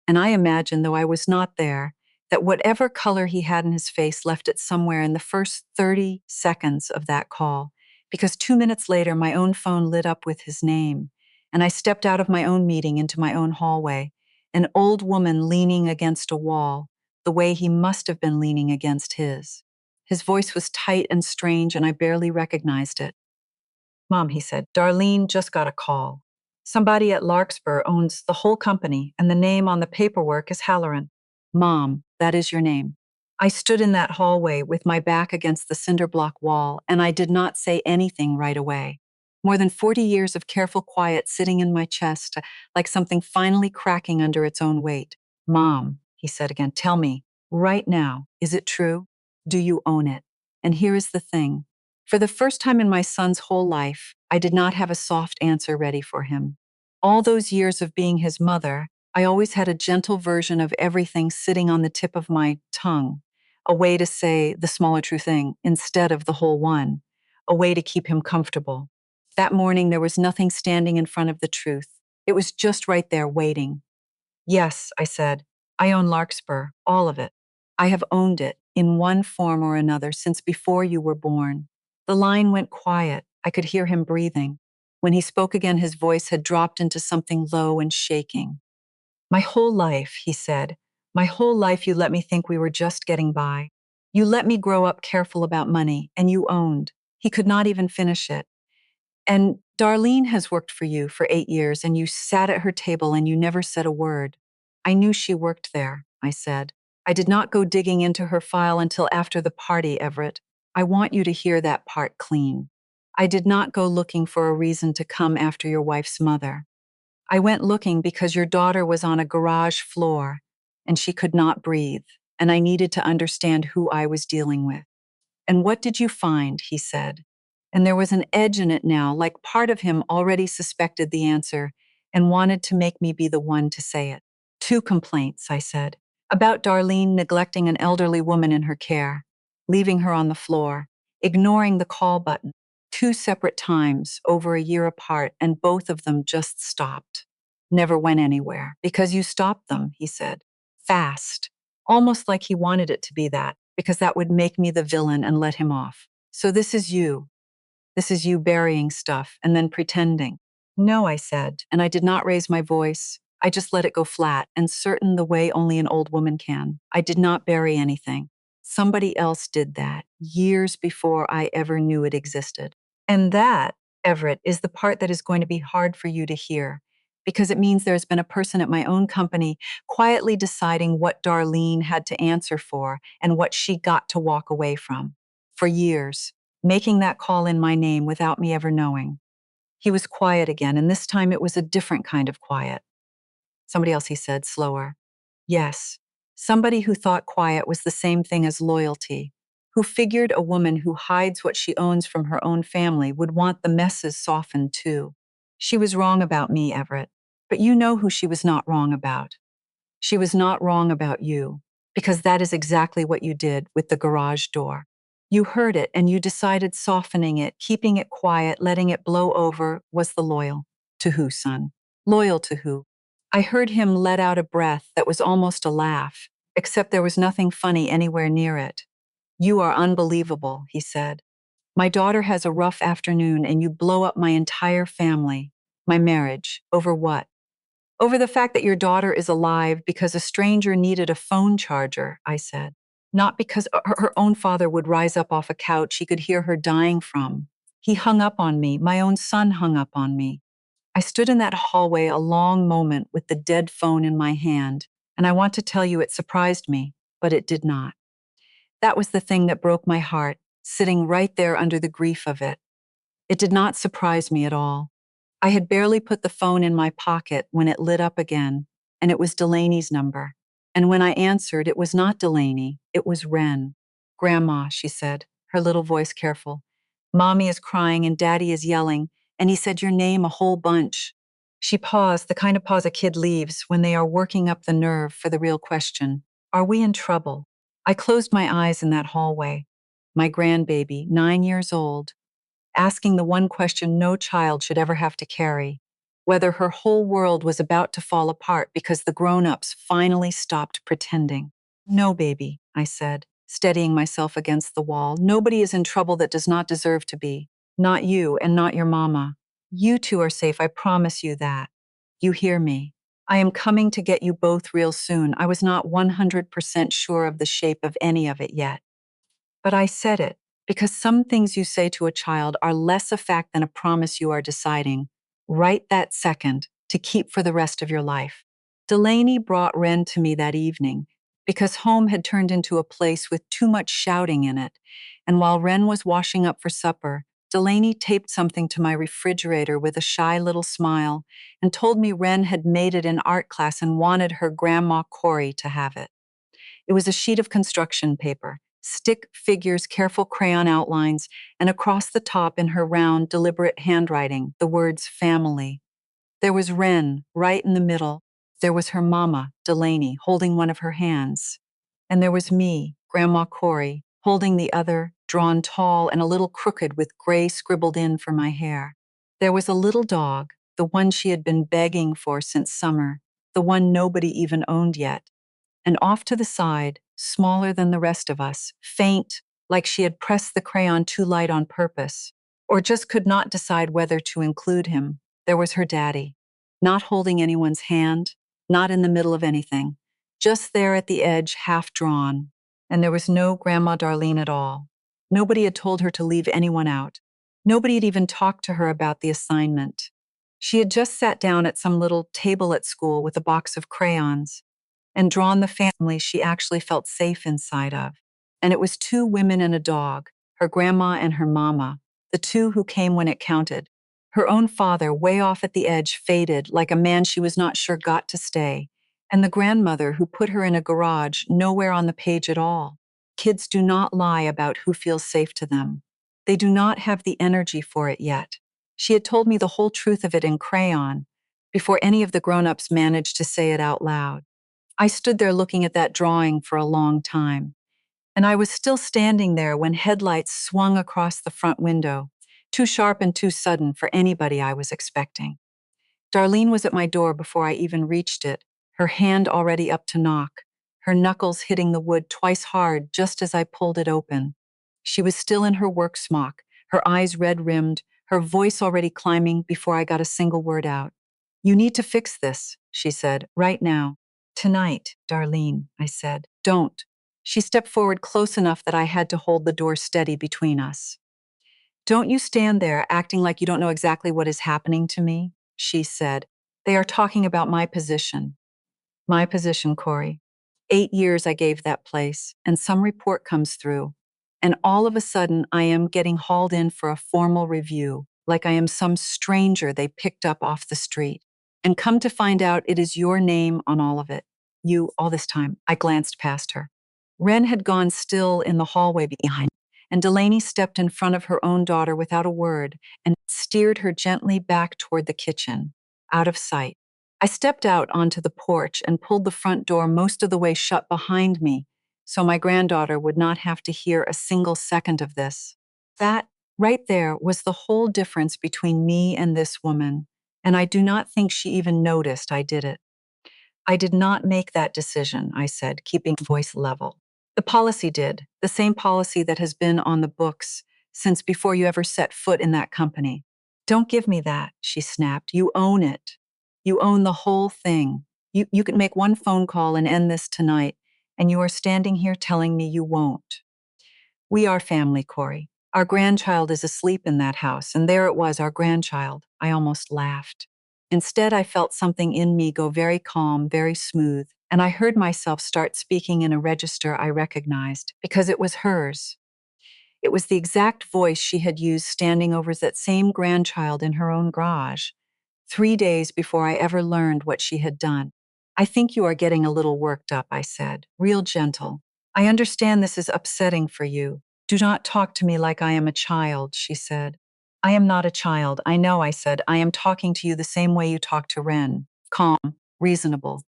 B: and I imagined, though I was not there, that whatever color he had in his face left it somewhere in the first 30 seconds of that call, because 2 minutes later my own phone lit up with his name, and I stepped out of my own meeting into my own hallway, an old woman leaning against a wall, the way he must have been leaning against his. His voice was tight and strange, and I barely recognized it. "Mom," he said, "Darlene just got a call. Somebody at Larkspur owns the whole company, and the name on the paperwork is Halloran." "Mom, that is your name." I stood in that hallway with my back against the cinder block wall, and I did not say anything right away. More than 40 years of careful quiet sitting in my chest, like something finally cracking under its own weight. "Mom," he said again, "tell me, right now, is it true? Do you own it?" And here is the thing. For the first time in my son's whole life, I did not have a soft answer ready for him. All those years of being his mother, I always had a gentle version of everything sitting on the tip of my tongue, a way to say the smaller true thing instead of the whole one, a way to keep him comfortable. That morning, there was nothing standing in front of the truth. It was just right there waiting. "Yes," I said, "I own Larkspur, all of it. I have owned it, in one form or another, since before you were born." The line went quiet. I could hear him breathing. When he spoke again, his voice had dropped into something low and shaking. "My whole life," he said, "my whole life you let me think we were just getting by. You let me grow up careful about money, and you owned." He could not even finish it. "And Darlene has worked for you for 8 years, and you sat at her table and you never said a word." "I knew she worked there," I said. "I did not go digging into her file until after the party, Everett. I want you to hear that part clean. I did not go looking for a reason to come after your wife's mother. I went looking because your daughter was on a garage floor, and she could not breathe, and I needed to understand who I was dealing with." And what did you find? He said. And there was an edge in it now, like part of him already suspected the answer and wanted to make me be the one to say it. 2 complaints, I said, about Darlene neglecting an elderly woman in her care, leaving her on the floor, ignoring the call button, 2 separate times over a year apart, and both of them just stopped. Never went anywhere, because you stopped them, he said. Fast. Almost like he wanted it to be that, because that would make me the villain and let him off. So this is you. This is you burying stuff and then pretending. No, I said, and I did not raise my voice. I just let it go flat and certain the way only an old woman can. I did not bury anything. Somebody else did that years before I ever knew it existed. And that, Everett, is the part that is going to be hard for you to hear, because it means there's been a person at my own company quietly deciding what Darlene had to answer for and what she got to walk away from. For years, making that call in my name without me ever knowing. He was quiet again, and this time it was a different kind of quiet. Somebody else, he said, slower. Yes, somebody who thought quiet was the same thing as loyalty, who figured a woman who hides what she owns from her own family would want the messes softened too. She was wrong about me, Everett, but you know who she was not wrong about. She was not wrong about you, because that is exactly what you did with the garage door. You heard it and you decided softening it, keeping it quiet, letting it blow over was the loyal. To who, son? Loyal to who? I heard him let out a breath that was almost a laugh, except there was nothing funny anywhere near it. You are unbelievable, he said. My daughter has a rough afternoon and you blow up my entire family, my marriage, over what? Over the fact that your daughter is alive because a stranger needed a phone charger, I said. Not because her own father would rise up off a couch he could hear her dying from. He hung up on me. My own son hung up on me. I stood in that hallway a long moment with the dead phone in my hand, and I want to tell you it surprised me, but it did not. That was the thing that broke my heart, sitting right there under the grief of it. It did not surprise me at all. I had barely put the phone in my pocket when it lit up again, and it was Delaney's number. And when I answered, it was not Delaney, it was Wren. Grandma, she said, her little voice careful. Mommy is crying and Daddy is yelling, and he said your name a whole bunch. She paused, the kind of pause a kid leaves when they are working up the nerve for the real question. Are we in trouble? I closed my eyes in that hallway. My grandbaby, 9 years old, asking the one question no child should ever have to carry, whether her whole world was about to fall apart because the grown-ups finally stopped pretending. No, baby, I said, steadying myself against the wall. Nobody is in trouble that does not deserve to be. Not you and not your mama. You two are safe, I promise you that. You hear me. I am coming to get you both real soon. I was not 100% sure of the shape of any of it yet. But I said it, because some things you say to a child are less a fact than a promise you are deciding, right that second, to keep for the rest of your life. Delaney brought Wren to me that evening, because home had turned into a place with too much shouting in it, and while Wren was washing up for supper, Delaney taped something to my refrigerator with a shy little smile and told me Wren had made it in art class and wanted her grandma Corey to have it. It was a sheet of construction paper, stick figures, careful crayon outlines, and across the top in her round, deliberate handwriting, the words family. There was Wren right in the middle. There was her mama, Delaney, holding one of her hands. And there was me, Grandma Corey, holding the other, drawn tall and a little crooked with gray scribbled in for my hair. There was a little dog, the one she had been begging for since summer, the one nobody even owned yet. And off to the side, smaller than the rest of us, faint, like she had pressed the crayon too light on purpose, or just could not decide whether to include him, there was her daddy, not holding anyone's hand, not in the middle of anything, just there at the edge, half drawn. And there was no Grandma Darlene at all. Nobody had told her to leave anyone out. Nobody had even talked to her about the assignment. She had just sat down at some little table at school with a box of crayons and drawn the family she actually felt safe inside of. And it was 2 women and a dog, her grandma and her mama, the 2 who came when it counted. Her own father, way off at the edge, faded like a man she was not sure got to stay, and the grandmother who put her in a garage nowhere on the page at all. Kids do not lie about who feels safe to them. They do not have the energy for it yet. She had told me the whole truth of it in crayon before any of the grown-ups managed to say it out loud. I stood there looking at that drawing for a long time, and I was still standing there when headlights swung across the front window, too sharp and too sudden for anybody I was expecting. Darlene was at my door before I even reached it, her hand already up to knock, her knuckles hitting the wood twice hard just as I pulled it open. She was still in her work smock, her eyes red-rimmed, her voice already climbing before I got a single word out. "You need to fix this," she said, "right now." "Tonight, Darlene," I said. "Don't." She stepped forward close enough that I had to hold the door steady between us. "Don't you stand there acting like you don't know exactly what is happening to me," she said. "They are talking about my position." My position, Corey. 8 years I gave that place, and some report comes through. And all of a sudden, I am getting hauled in for a formal review, like I am some stranger they picked up off the street. And come to find out, it is your name on all of it. You, all this time. I glanced past her. Wren had gone still in the hallway behind, and Delaney stepped in front of her own daughter without a word and steered her gently back toward the kitchen, out of sight. I stepped out onto the porch and pulled the front door most of the way shut behind me so my granddaughter would not have to hear a single second of this. That, right there, was the whole difference between me and this woman, and I do not think she even noticed I did it. "I did not make that decision," I said, keeping voice level. "The policy did, the same policy that has been on the books since before you ever set foot in that company." "Don't give me that," she snapped. "You own it. You own the whole thing. You can make one phone call and end this tonight, and you are standing here telling me you won't." "We are family, Corey. Our grandchild is asleep in that house, and there it was, our grandchild." I almost laughed. Instead, I felt something in me go very calm, very smooth, and I heard myself start speaking in a register I recognized, because it was hers. It was the exact voice she had used standing over that same grandchild in her own garage, 3 days before I ever learned what she had done. "I think you are getting a little worked up," I said, real gentle. "I understand this is upsetting for you. Do not talk to me like I am a child," she said. "I am not a child, I know," I said. "I am talking to you the same way you talk to Wren. Calm, reasonable.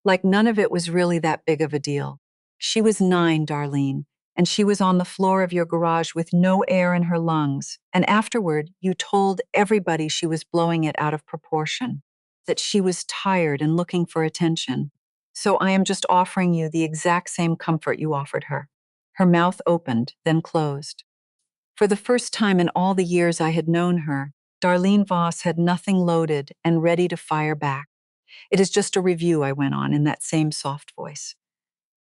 B: Like none of it was really that big of a deal. She was 9, Darlene, and she was on the floor of your garage with no air in her lungs, and afterward you told everybody she was blowing it out of proportion, that she was tired and looking for attention. So I am just offering you the exact same comfort you offered her." Her mouth opened, then closed. For the first time in all the years I had known her, Darlene Voss had nothing loaded and ready to fire back. "It is just a review," I went on in that same soft voice.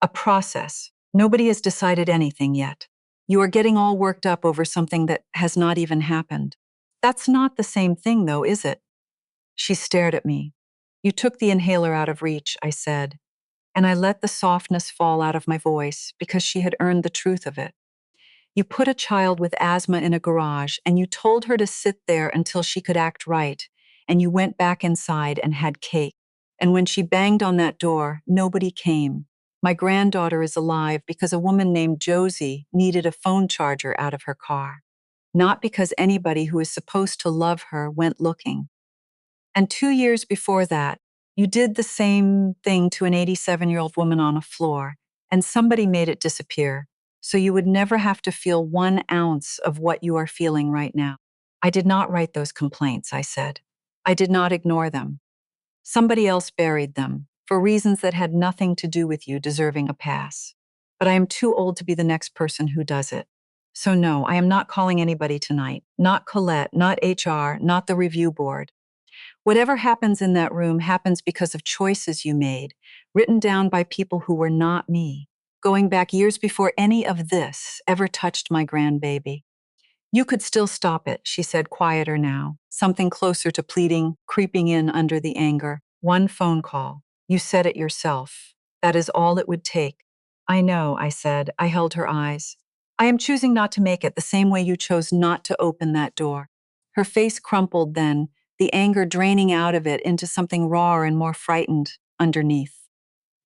B: "A process. Nobody has decided anything yet. You are getting all worked up over something that has not even happened. That's not the same thing, though, is it?" She stared at me. "You took the inhaler out of reach," I said, and I let the softness fall out of my voice because she had earned the truth of it. "You put a child with asthma in a garage, and you told her to sit there until she could act right, and you went back inside and had cake. And when she banged on that door, nobody came. My granddaughter is alive because a woman named Josie needed a phone charger out of her car, not because anybody who is supposed to love her went looking. And 2 years before that, you did the same thing to an 87-year-old woman on a floor, and somebody made it disappear, so you would never have to feel 1 ounce of what you are feeling right now." "I did not write those complaints," I said. "I did not ignore them. Somebody else buried them, for reasons that had nothing to do with you deserving a pass. But I am too old to be the next person who does it. So no, I am not calling anybody tonight. Not Colette, not HR, not the review board. Whatever happens in that room happens because of choices you made, written down by people who were not me, going back years before any of this ever touched my grandbaby." "You could still stop it," she said, quieter now, something closer to pleading, creeping in under the anger. "One phone call. You said it yourself. That is all it would take." "I know," I said. I held her eyes. "I am choosing not to make it the same way you chose not to open that door." Her face crumpled then, the anger draining out of it into something rawer and more frightened underneath.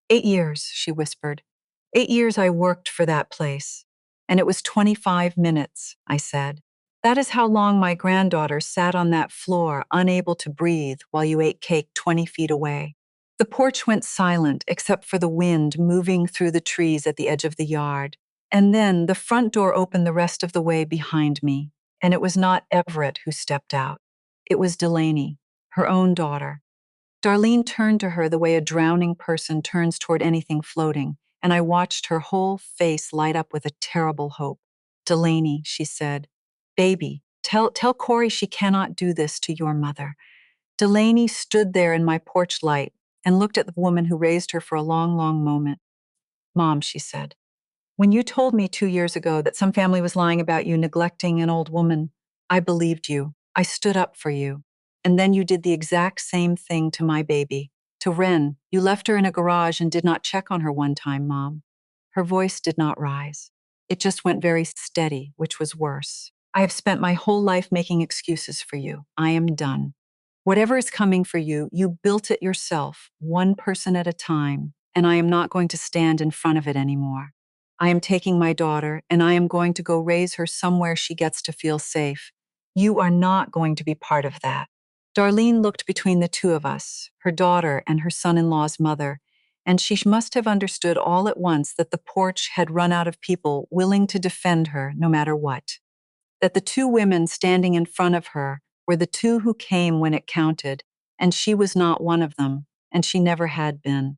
B: 8 years, she whispered. 8 years I worked for that place, and it was 25 minutes, I said. That is how long my granddaughter sat on that floor, unable to breathe, while you ate cake 20 feet away. The porch went silent except for the wind moving through the trees at the edge of the yard. And then the front door opened the rest of the way behind me, and it was not Everett who stepped out. It was Delaney, her own daughter. Darlene turned to her the way a drowning person turns toward anything floating, and I watched her whole face light up with a terrible hope. Delaney, she said, "Baby, tell Corey she cannot do this to your mother." Delaney stood there in my porch light and looked at the woman who raised her for a long, long moment. "Mom," she said, "when you told me 2 years ago that some family was lying about you neglecting an old woman, I believed you. I stood up for you. And then you did the exact same thing to my baby. To Wren, you left her in a garage and did not check on her one time, Mom." Her voice did not rise. It just went very steady, which was worse. "I have spent my whole life making excuses for you. I am done. Whatever is coming for you, you built it yourself, one person at a time, and I am not going to stand in front of it anymore. I am taking my daughter, and I am going to go raise her somewhere she gets to feel safe. You are not going to be part of that." Darlene looked between the two of us, her daughter and her son-in-law's mother, and she must have understood all at once that the porch had run out of people willing to defend her no matter what. That the two women standing in front of her were the two who came when it counted, and she was not one of them, and she never had been.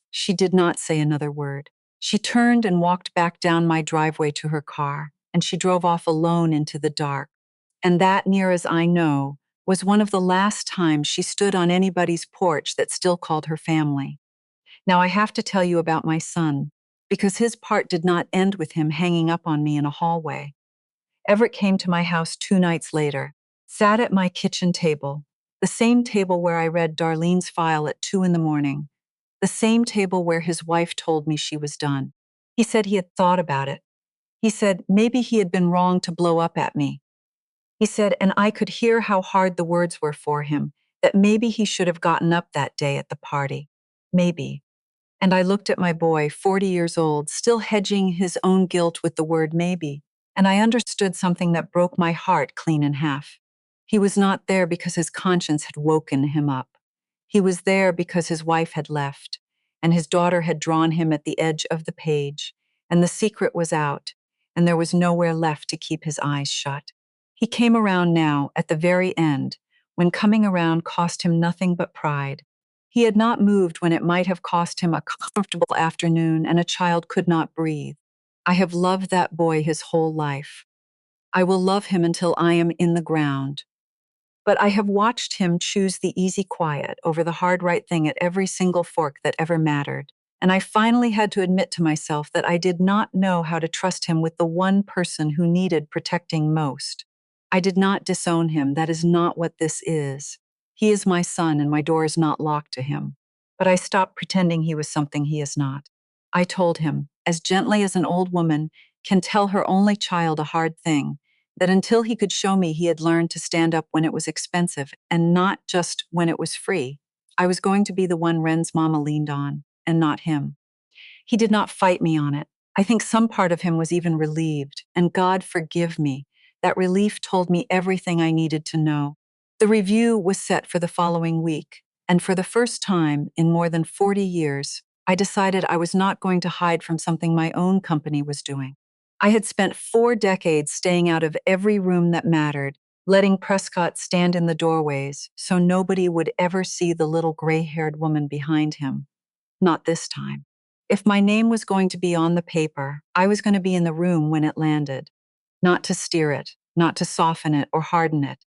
B: She did not say another word. She turned and walked back down my driveway to her car, and she drove off alone into the dark. And that, near as I know, was one of the last times she stood on anybody's porch that still called her family. Now I have to tell you about my son, because his part did not end with him hanging up on me in a hallway. Everett came to my house 2 nights later, sat at my kitchen table, the same table where I read Darlene's file at 2 in the morning, the same table where his wife told me she was done. He said he had thought about it. He said maybe he had been wrong to blow up at me. He said, and I could hear how hard the words were for him, that maybe he should have gotten up that day at the party. Maybe. And I looked at my boy, 40 years old, still hedging his own guilt with the word maybe, and I understood something that broke my heart clean in half. He was not there because his conscience had woken him up. He was there because his wife had left, and his daughter had drawn him at the edge of the page, and the secret was out, and there was nowhere left to keep his eyes shut. He came around now, at the very end, when coming around cost him nothing but pride. He had not moved when it might have cost him a comfortable afternoon and a child could not breathe. I have loved that boy his whole life. I will love him until I am in the ground. But I have watched him choose the easy quiet over the hard right thing at every single fork that ever mattered. And I finally had to admit to myself that I did not know how to trust him with the one person who needed protecting most. I did not disown him. That is not what this is. He is my son, and my door is not locked to him. But I stopped pretending he was something he is not. I told him, as gently as an old woman can tell her only child a hard thing, that until he could show me he had learned to stand up when it was expensive and not just when it was free, I was going to be the one Wren's mama leaned on, and not him. He did not fight me on it. I think some part of him was even relieved, and God forgive me. That relief told me everything I needed to know. The review was set for the following week, and for the first time in more than 40 years, I decided I was not going to hide from something my own company was doing. I had spent 4 decades staying out of every room that mattered, letting Prescott stand in the doorways so nobody would ever see the little gray-haired woman behind him. Not this time. If my name was going to be on the paper, I was going to be in the room when it landed. Not to steer it, not to soften it or harden it.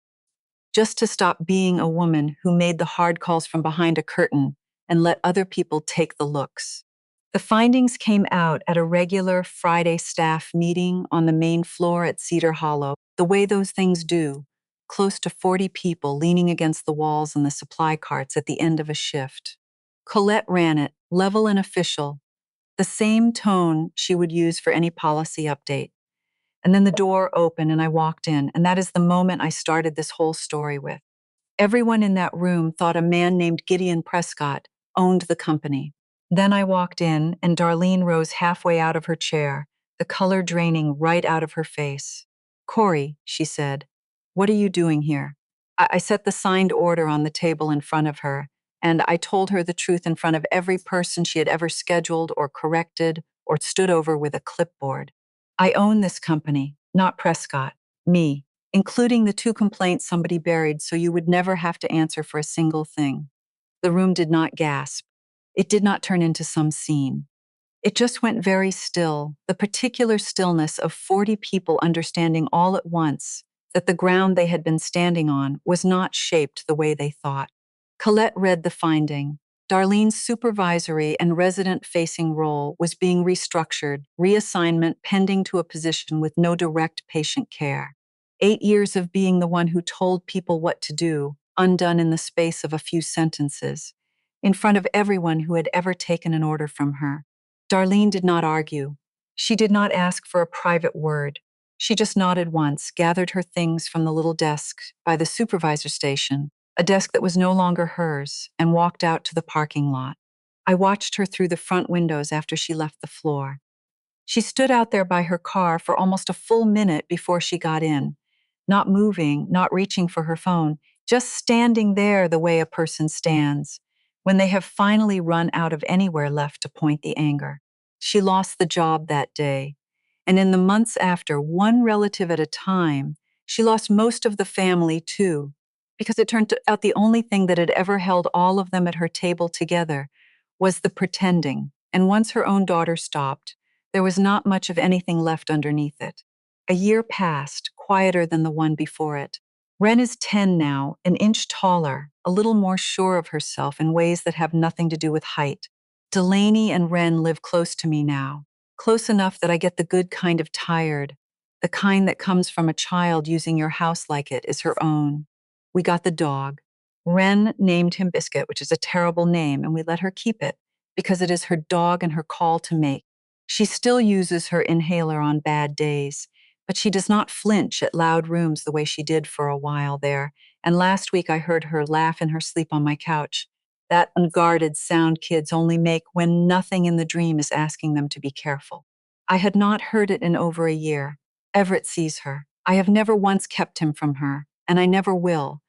B: Just to stop being a woman who made the hard calls from behind a curtain and let other people take the looks. The findings came out at a regular Friday staff meeting on the main floor at Cedar Hollow, the way those things do, close to 40 people leaning against the walls and the supply carts at the end of a shift. Colette ran it, level and official, the same tone she would use for any policy update. And then the door opened and I walked in, and that is the moment I started this whole story with. Everyone in that room thought a man named Gideon Prescott owned the company. Then I walked in, and Darlene rose halfway out of her chair, the color draining right out of her face. "Corey," she said, "what are you doing here?" I set the signed order on the table in front of her, and I told her the truth in front of every person she had ever scheduled or corrected or stood over with a clipboard. "I own this company, not Prescott. Me, including the 2 complaints somebody buried so you would never have to answer for a single thing." The room did not gasp. It did not turn into some scene. It just went very still, the particular stillness of 40 people understanding all at once that the ground they had been standing on was not shaped the way they thought. Colette read the finding. Darlene's supervisory and resident-facing role was being restructured, reassignment pending to a position with no direct patient care. 8 years of being the one who told people what to do, undone in the space of a few sentences, in front of everyone who had ever taken an order from her. Darlene did not argue. She did not ask for a private word. She just nodded once, gathered her things from the little desk by the supervisor station, a desk that was no longer hers, and walked out to the parking lot. I watched her through the front windows after she left the floor. She stood out there by her car for almost a full minute before she got in, not moving, not reaching for her phone, just standing there the way a person stands when they have finally run out of anywhere left to point the anger. She lost the job that day, and in the months after, one relative at a time, she lost most of the family too, because it turned out the only thing that had ever held all of them at her table together was the pretending, and once her own daughter stopped, there was not much of anything left underneath it. A year passed, quieter than the one before it. Wren is 10 now, an inch taller, a little more sure of herself in ways that have nothing to do with height. Delaney and Wren live close to me now, close enough that I get the good kind of tired, the kind that comes from a child using your house like it is her own. We got the dog. Wren named him Biscuit, which is a terrible name, and we let her keep it because it is her dog and her call to make. She still uses her inhaler on bad days, but she does not flinch at loud rooms the way she did for a while there, and last week I heard her laugh in her sleep on my couch. That unguarded sound kids only make when nothing in the dream is asking them to be careful. I had not heard it in over a year. Everett sees her. I have never once kept him from her, and I never will,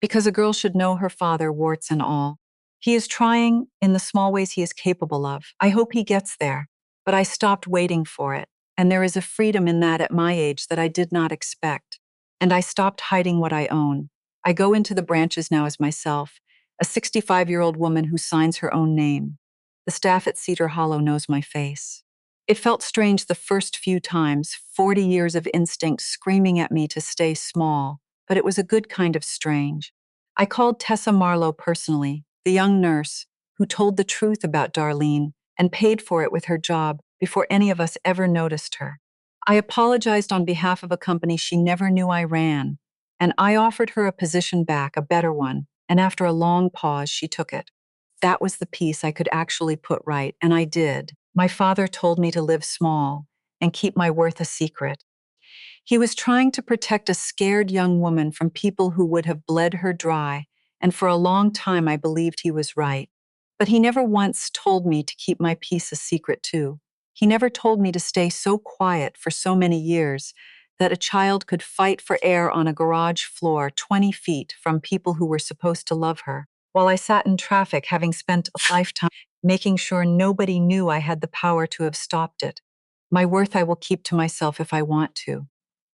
B: because a girl should know her father, warts and all. He is trying in the small ways he is capable of. I hope he gets there, but I stopped waiting for it, and there is a freedom in that at my age that I did not expect. And I stopped hiding what I own. I go into the branches now as myself, a 65-year-old woman who signs her own name. The staff at Cedar Hollow knows my face. It felt strange the first few times, 40 years of instinct screaming at me to stay small, but it was a good kind of strange. I called Tessa Marlowe personally, the young nurse who told the truth about Darlene and paid for it with her job before any of us ever noticed her. I apologized on behalf of a company she never knew I ran, and I offered her a position back, a better one, and after a long pause, she took it. That was the piece I could actually put right, and I did. My father told me to live small and keep my worth a secret. He was trying to protect a scared young woman from people who would have bled her dry, and for a long time I believed he was right. But he never once told me to keep my peace a secret too. He never told me to stay so quiet for so many years that a child could fight for air on a garage floor 20 feet from people who were supposed to love her, while I sat in traffic having spent a lifetime making sure nobody knew I had the power to have stopped it. My worth I will keep to myself if I want to.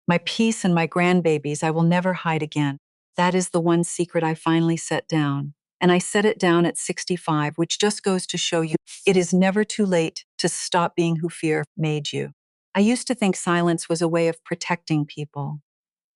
B: My peace and my grandbabies I will never hide again. That is the one secret I finally set down. And I set it down at 65, which just goes to show you it is never too late to stop being who fear made you. I used to think silence was a way of protecting people.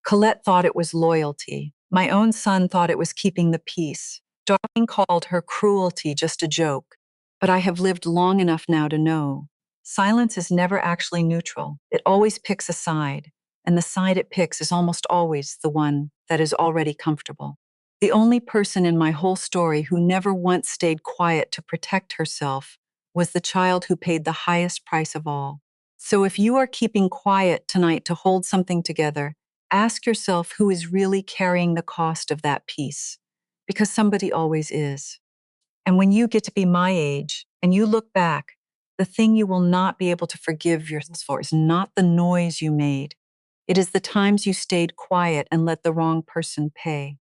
B: Colette thought it was loyalty. My own son thought it was keeping the peace. Darlene called her cruelty just a joke. But I have lived long enough now to know silence is never actually neutral. It always picks a side, and the side it picks is almost always the one that is already comfortable. The only person in my whole story who never once stayed quiet to protect herself was the child who paid the highest price of all. So if you are keeping quiet tonight to hold something together, ask yourself who is really carrying the cost of that peace, because somebody always is. And when you get to be my age, and you look back, the thing you will not be able to forgive yourself for is not the noise you made. It is the times you stayed quiet and let the wrong person pay.